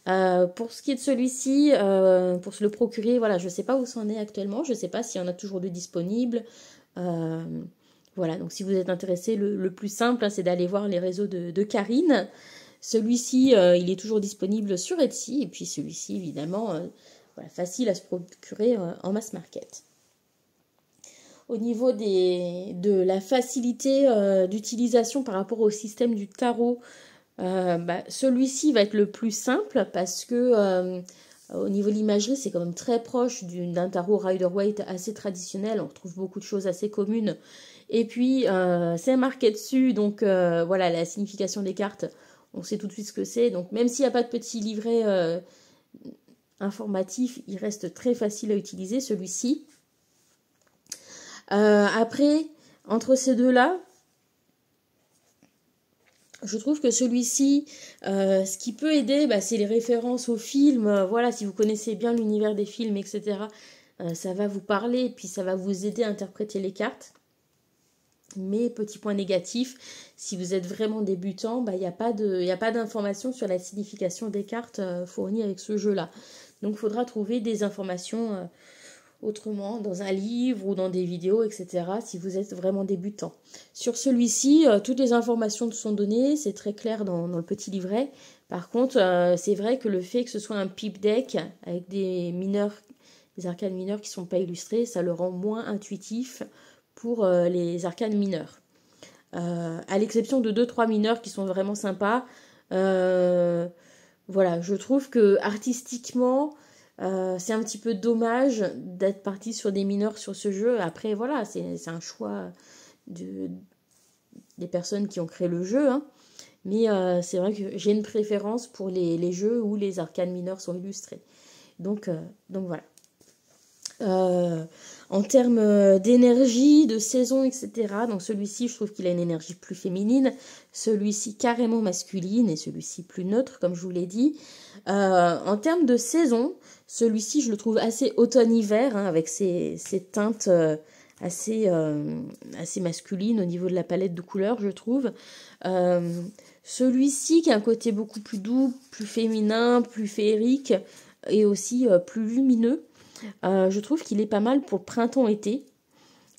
Pour ce qui est de celui-ci, pour se le procurer, voilà, je ne sais pas où c'en est actuellement. Je ne sais pas s'il y en a toujours de disponibles. Voilà, donc si vous êtes intéressé, le plus simple, hein, c'est d'aller voir les réseaux de Karine. Celui-ci, il est toujours disponible sur Etsy. Et puis celui-ci, évidemment, voilà, facile à se procurer en mass market. Au niveau de la facilité d'utilisation par rapport au système du tarot, celui-ci va être le plus simple parce que au niveau de l'imagerie, c'est quand même très proche d'un tarot Rider-Waite assez traditionnel. On retrouve beaucoup de choses assez communes. Et puis, c'est marqué dessus, donc voilà, la signification des cartes, on sait tout de suite ce que c'est. Donc, même s'il n'y a pas de petit livret informatif, il reste très facile à utiliser, celui-ci. Après, entre ces deux-là, je trouve que celui-ci, ce qui peut aider, c'est les références aux films. Voilà, si vous connaissez bien l'univers des films, etc., ça va vous parler, puis ça va vous aider à interpréter les cartes. Mais petit point négatif, si vous êtes vraiment débutant, il n'y a pas d'informations sur la signification des cartes fournies avec ce jeu-là. Donc il faudra trouver des informations autrement, dans un livre ou dans des vidéos, etc., si vous êtes vraiment débutant. Sur celui-ci, toutes les informations sont données, c'est très clair dans le petit livret. Par contre, c'est vrai que le fait que ce soit un pipe deck avec des arcanes mineurs qui ne sont pas illustrés, ça le rend moins intuitif pour les arcanes mineurs. À l'exception de 2-3 mineurs qui sont vraiment sympas, voilà, je trouve que artistiquement, c'est un petit peu dommage d'être parti sur des mineurs sur ce jeu. Après, voilà, c'est un choix des personnes qui ont créé le jeu. Hein. Mais c'est vrai que j'ai une préférence pour les jeux où les arcanes mineurs sont illustrés. Donc voilà. En termes d'énergie, de saison, etc. Donc celui-ci, je trouve qu'il a une énergie plus féminine. Celui-ci carrément masculine et celui-ci plus neutre, comme je vous l'ai dit. En termes de saison, celui-ci, je le trouve assez automne-hiver, hein, avec ses teintes assez masculines au niveau de la palette de couleurs, je trouve. Celui-ci, qui a un côté beaucoup plus doux, plus féminin, plus féerique et aussi plus lumineux. Je trouve qu'il est pas mal pour le printemps-été.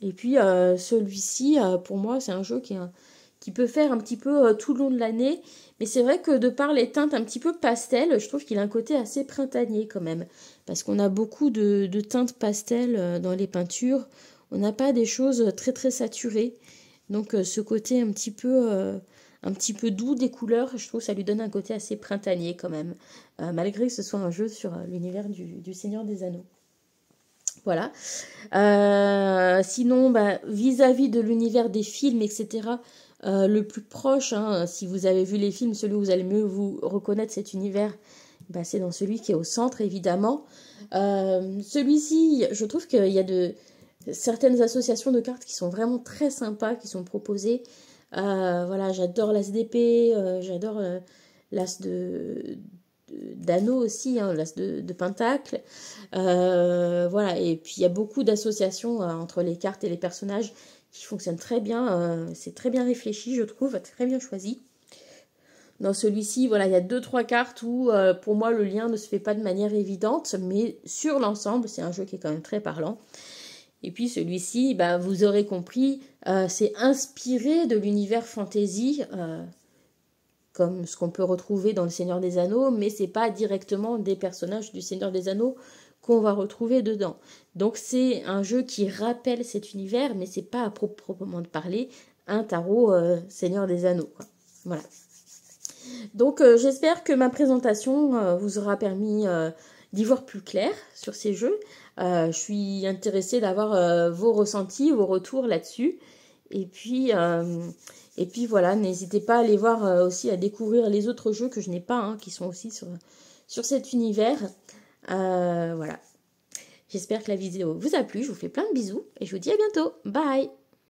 Et puis celui-ci, pour moi, c'est un jeu qui peut faire un petit peu tout le long de l'année. Mais c'est vrai que de par les teintes un petit peu pastel, je trouve qu'il a un côté assez printanier quand même. Parce qu'on a beaucoup de teintes pastel dans les peintures. On n'a pas des choses très très saturées. Donc ce côté un petit peu doux des couleurs, je trouve que ça lui donne un côté assez printanier quand même. Malgré que ce soit un jeu sur l'univers du Seigneur des Anneaux. Voilà. Sinon, vis-à-vis de l'univers des films, etc., le plus proche, hein, si vous avez vu les films, celui où vous allez mieux vous reconnaître cet univers, bah, c'est dans celui qui est au centre, évidemment. Celui-ci, je trouve qu'il y a certaines associations de cartes qui sont vraiment très sympas, qui sont proposées. Voilà, j'adore l'as d'épée, j'adore l'as d'anneau aussi, hein, l'as de pentacle. Voilà, et puis il y a beaucoup d'associations entre les cartes et les personnages qui fonctionnent très bien. C'est très bien réfléchi, je trouve, très bien choisi. Dans celui-ci, voilà, il y a 2-3 cartes où, pour moi, le lien ne se fait pas de manière évidente, mais sur l'ensemble, c'est un jeu qui est quand même très parlant. Et puis celui-ci, bah, vous aurez compris, c'est inspiré de l'univers fantasy, comme ce qu'on peut retrouver dans le Seigneur des Anneaux, mais c'est pas directement des personnages du Seigneur des Anneaux qu'on va retrouver dedans. Donc c'est un jeu qui rappelle cet univers, mais c'est pas à proprement de parler un tarot Seigneur des Anneaux, quoi. Voilà. Donc j'espère que ma présentation vous aura permis d'y voir plus clair sur ces jeux. Je suis intéressée d'avoir vos ressentis, vos retours là-dessus. Et puis voilà, n'hésitez pas à aller voir aussi, à découvrir les autres jeux que je n'ai pas, hein, qui sont aussi sur cet univers. Voilà. J'espère que la vidéo vous a plu. Je vous fais plein de bisous et je vous dis à bientôt. Bye!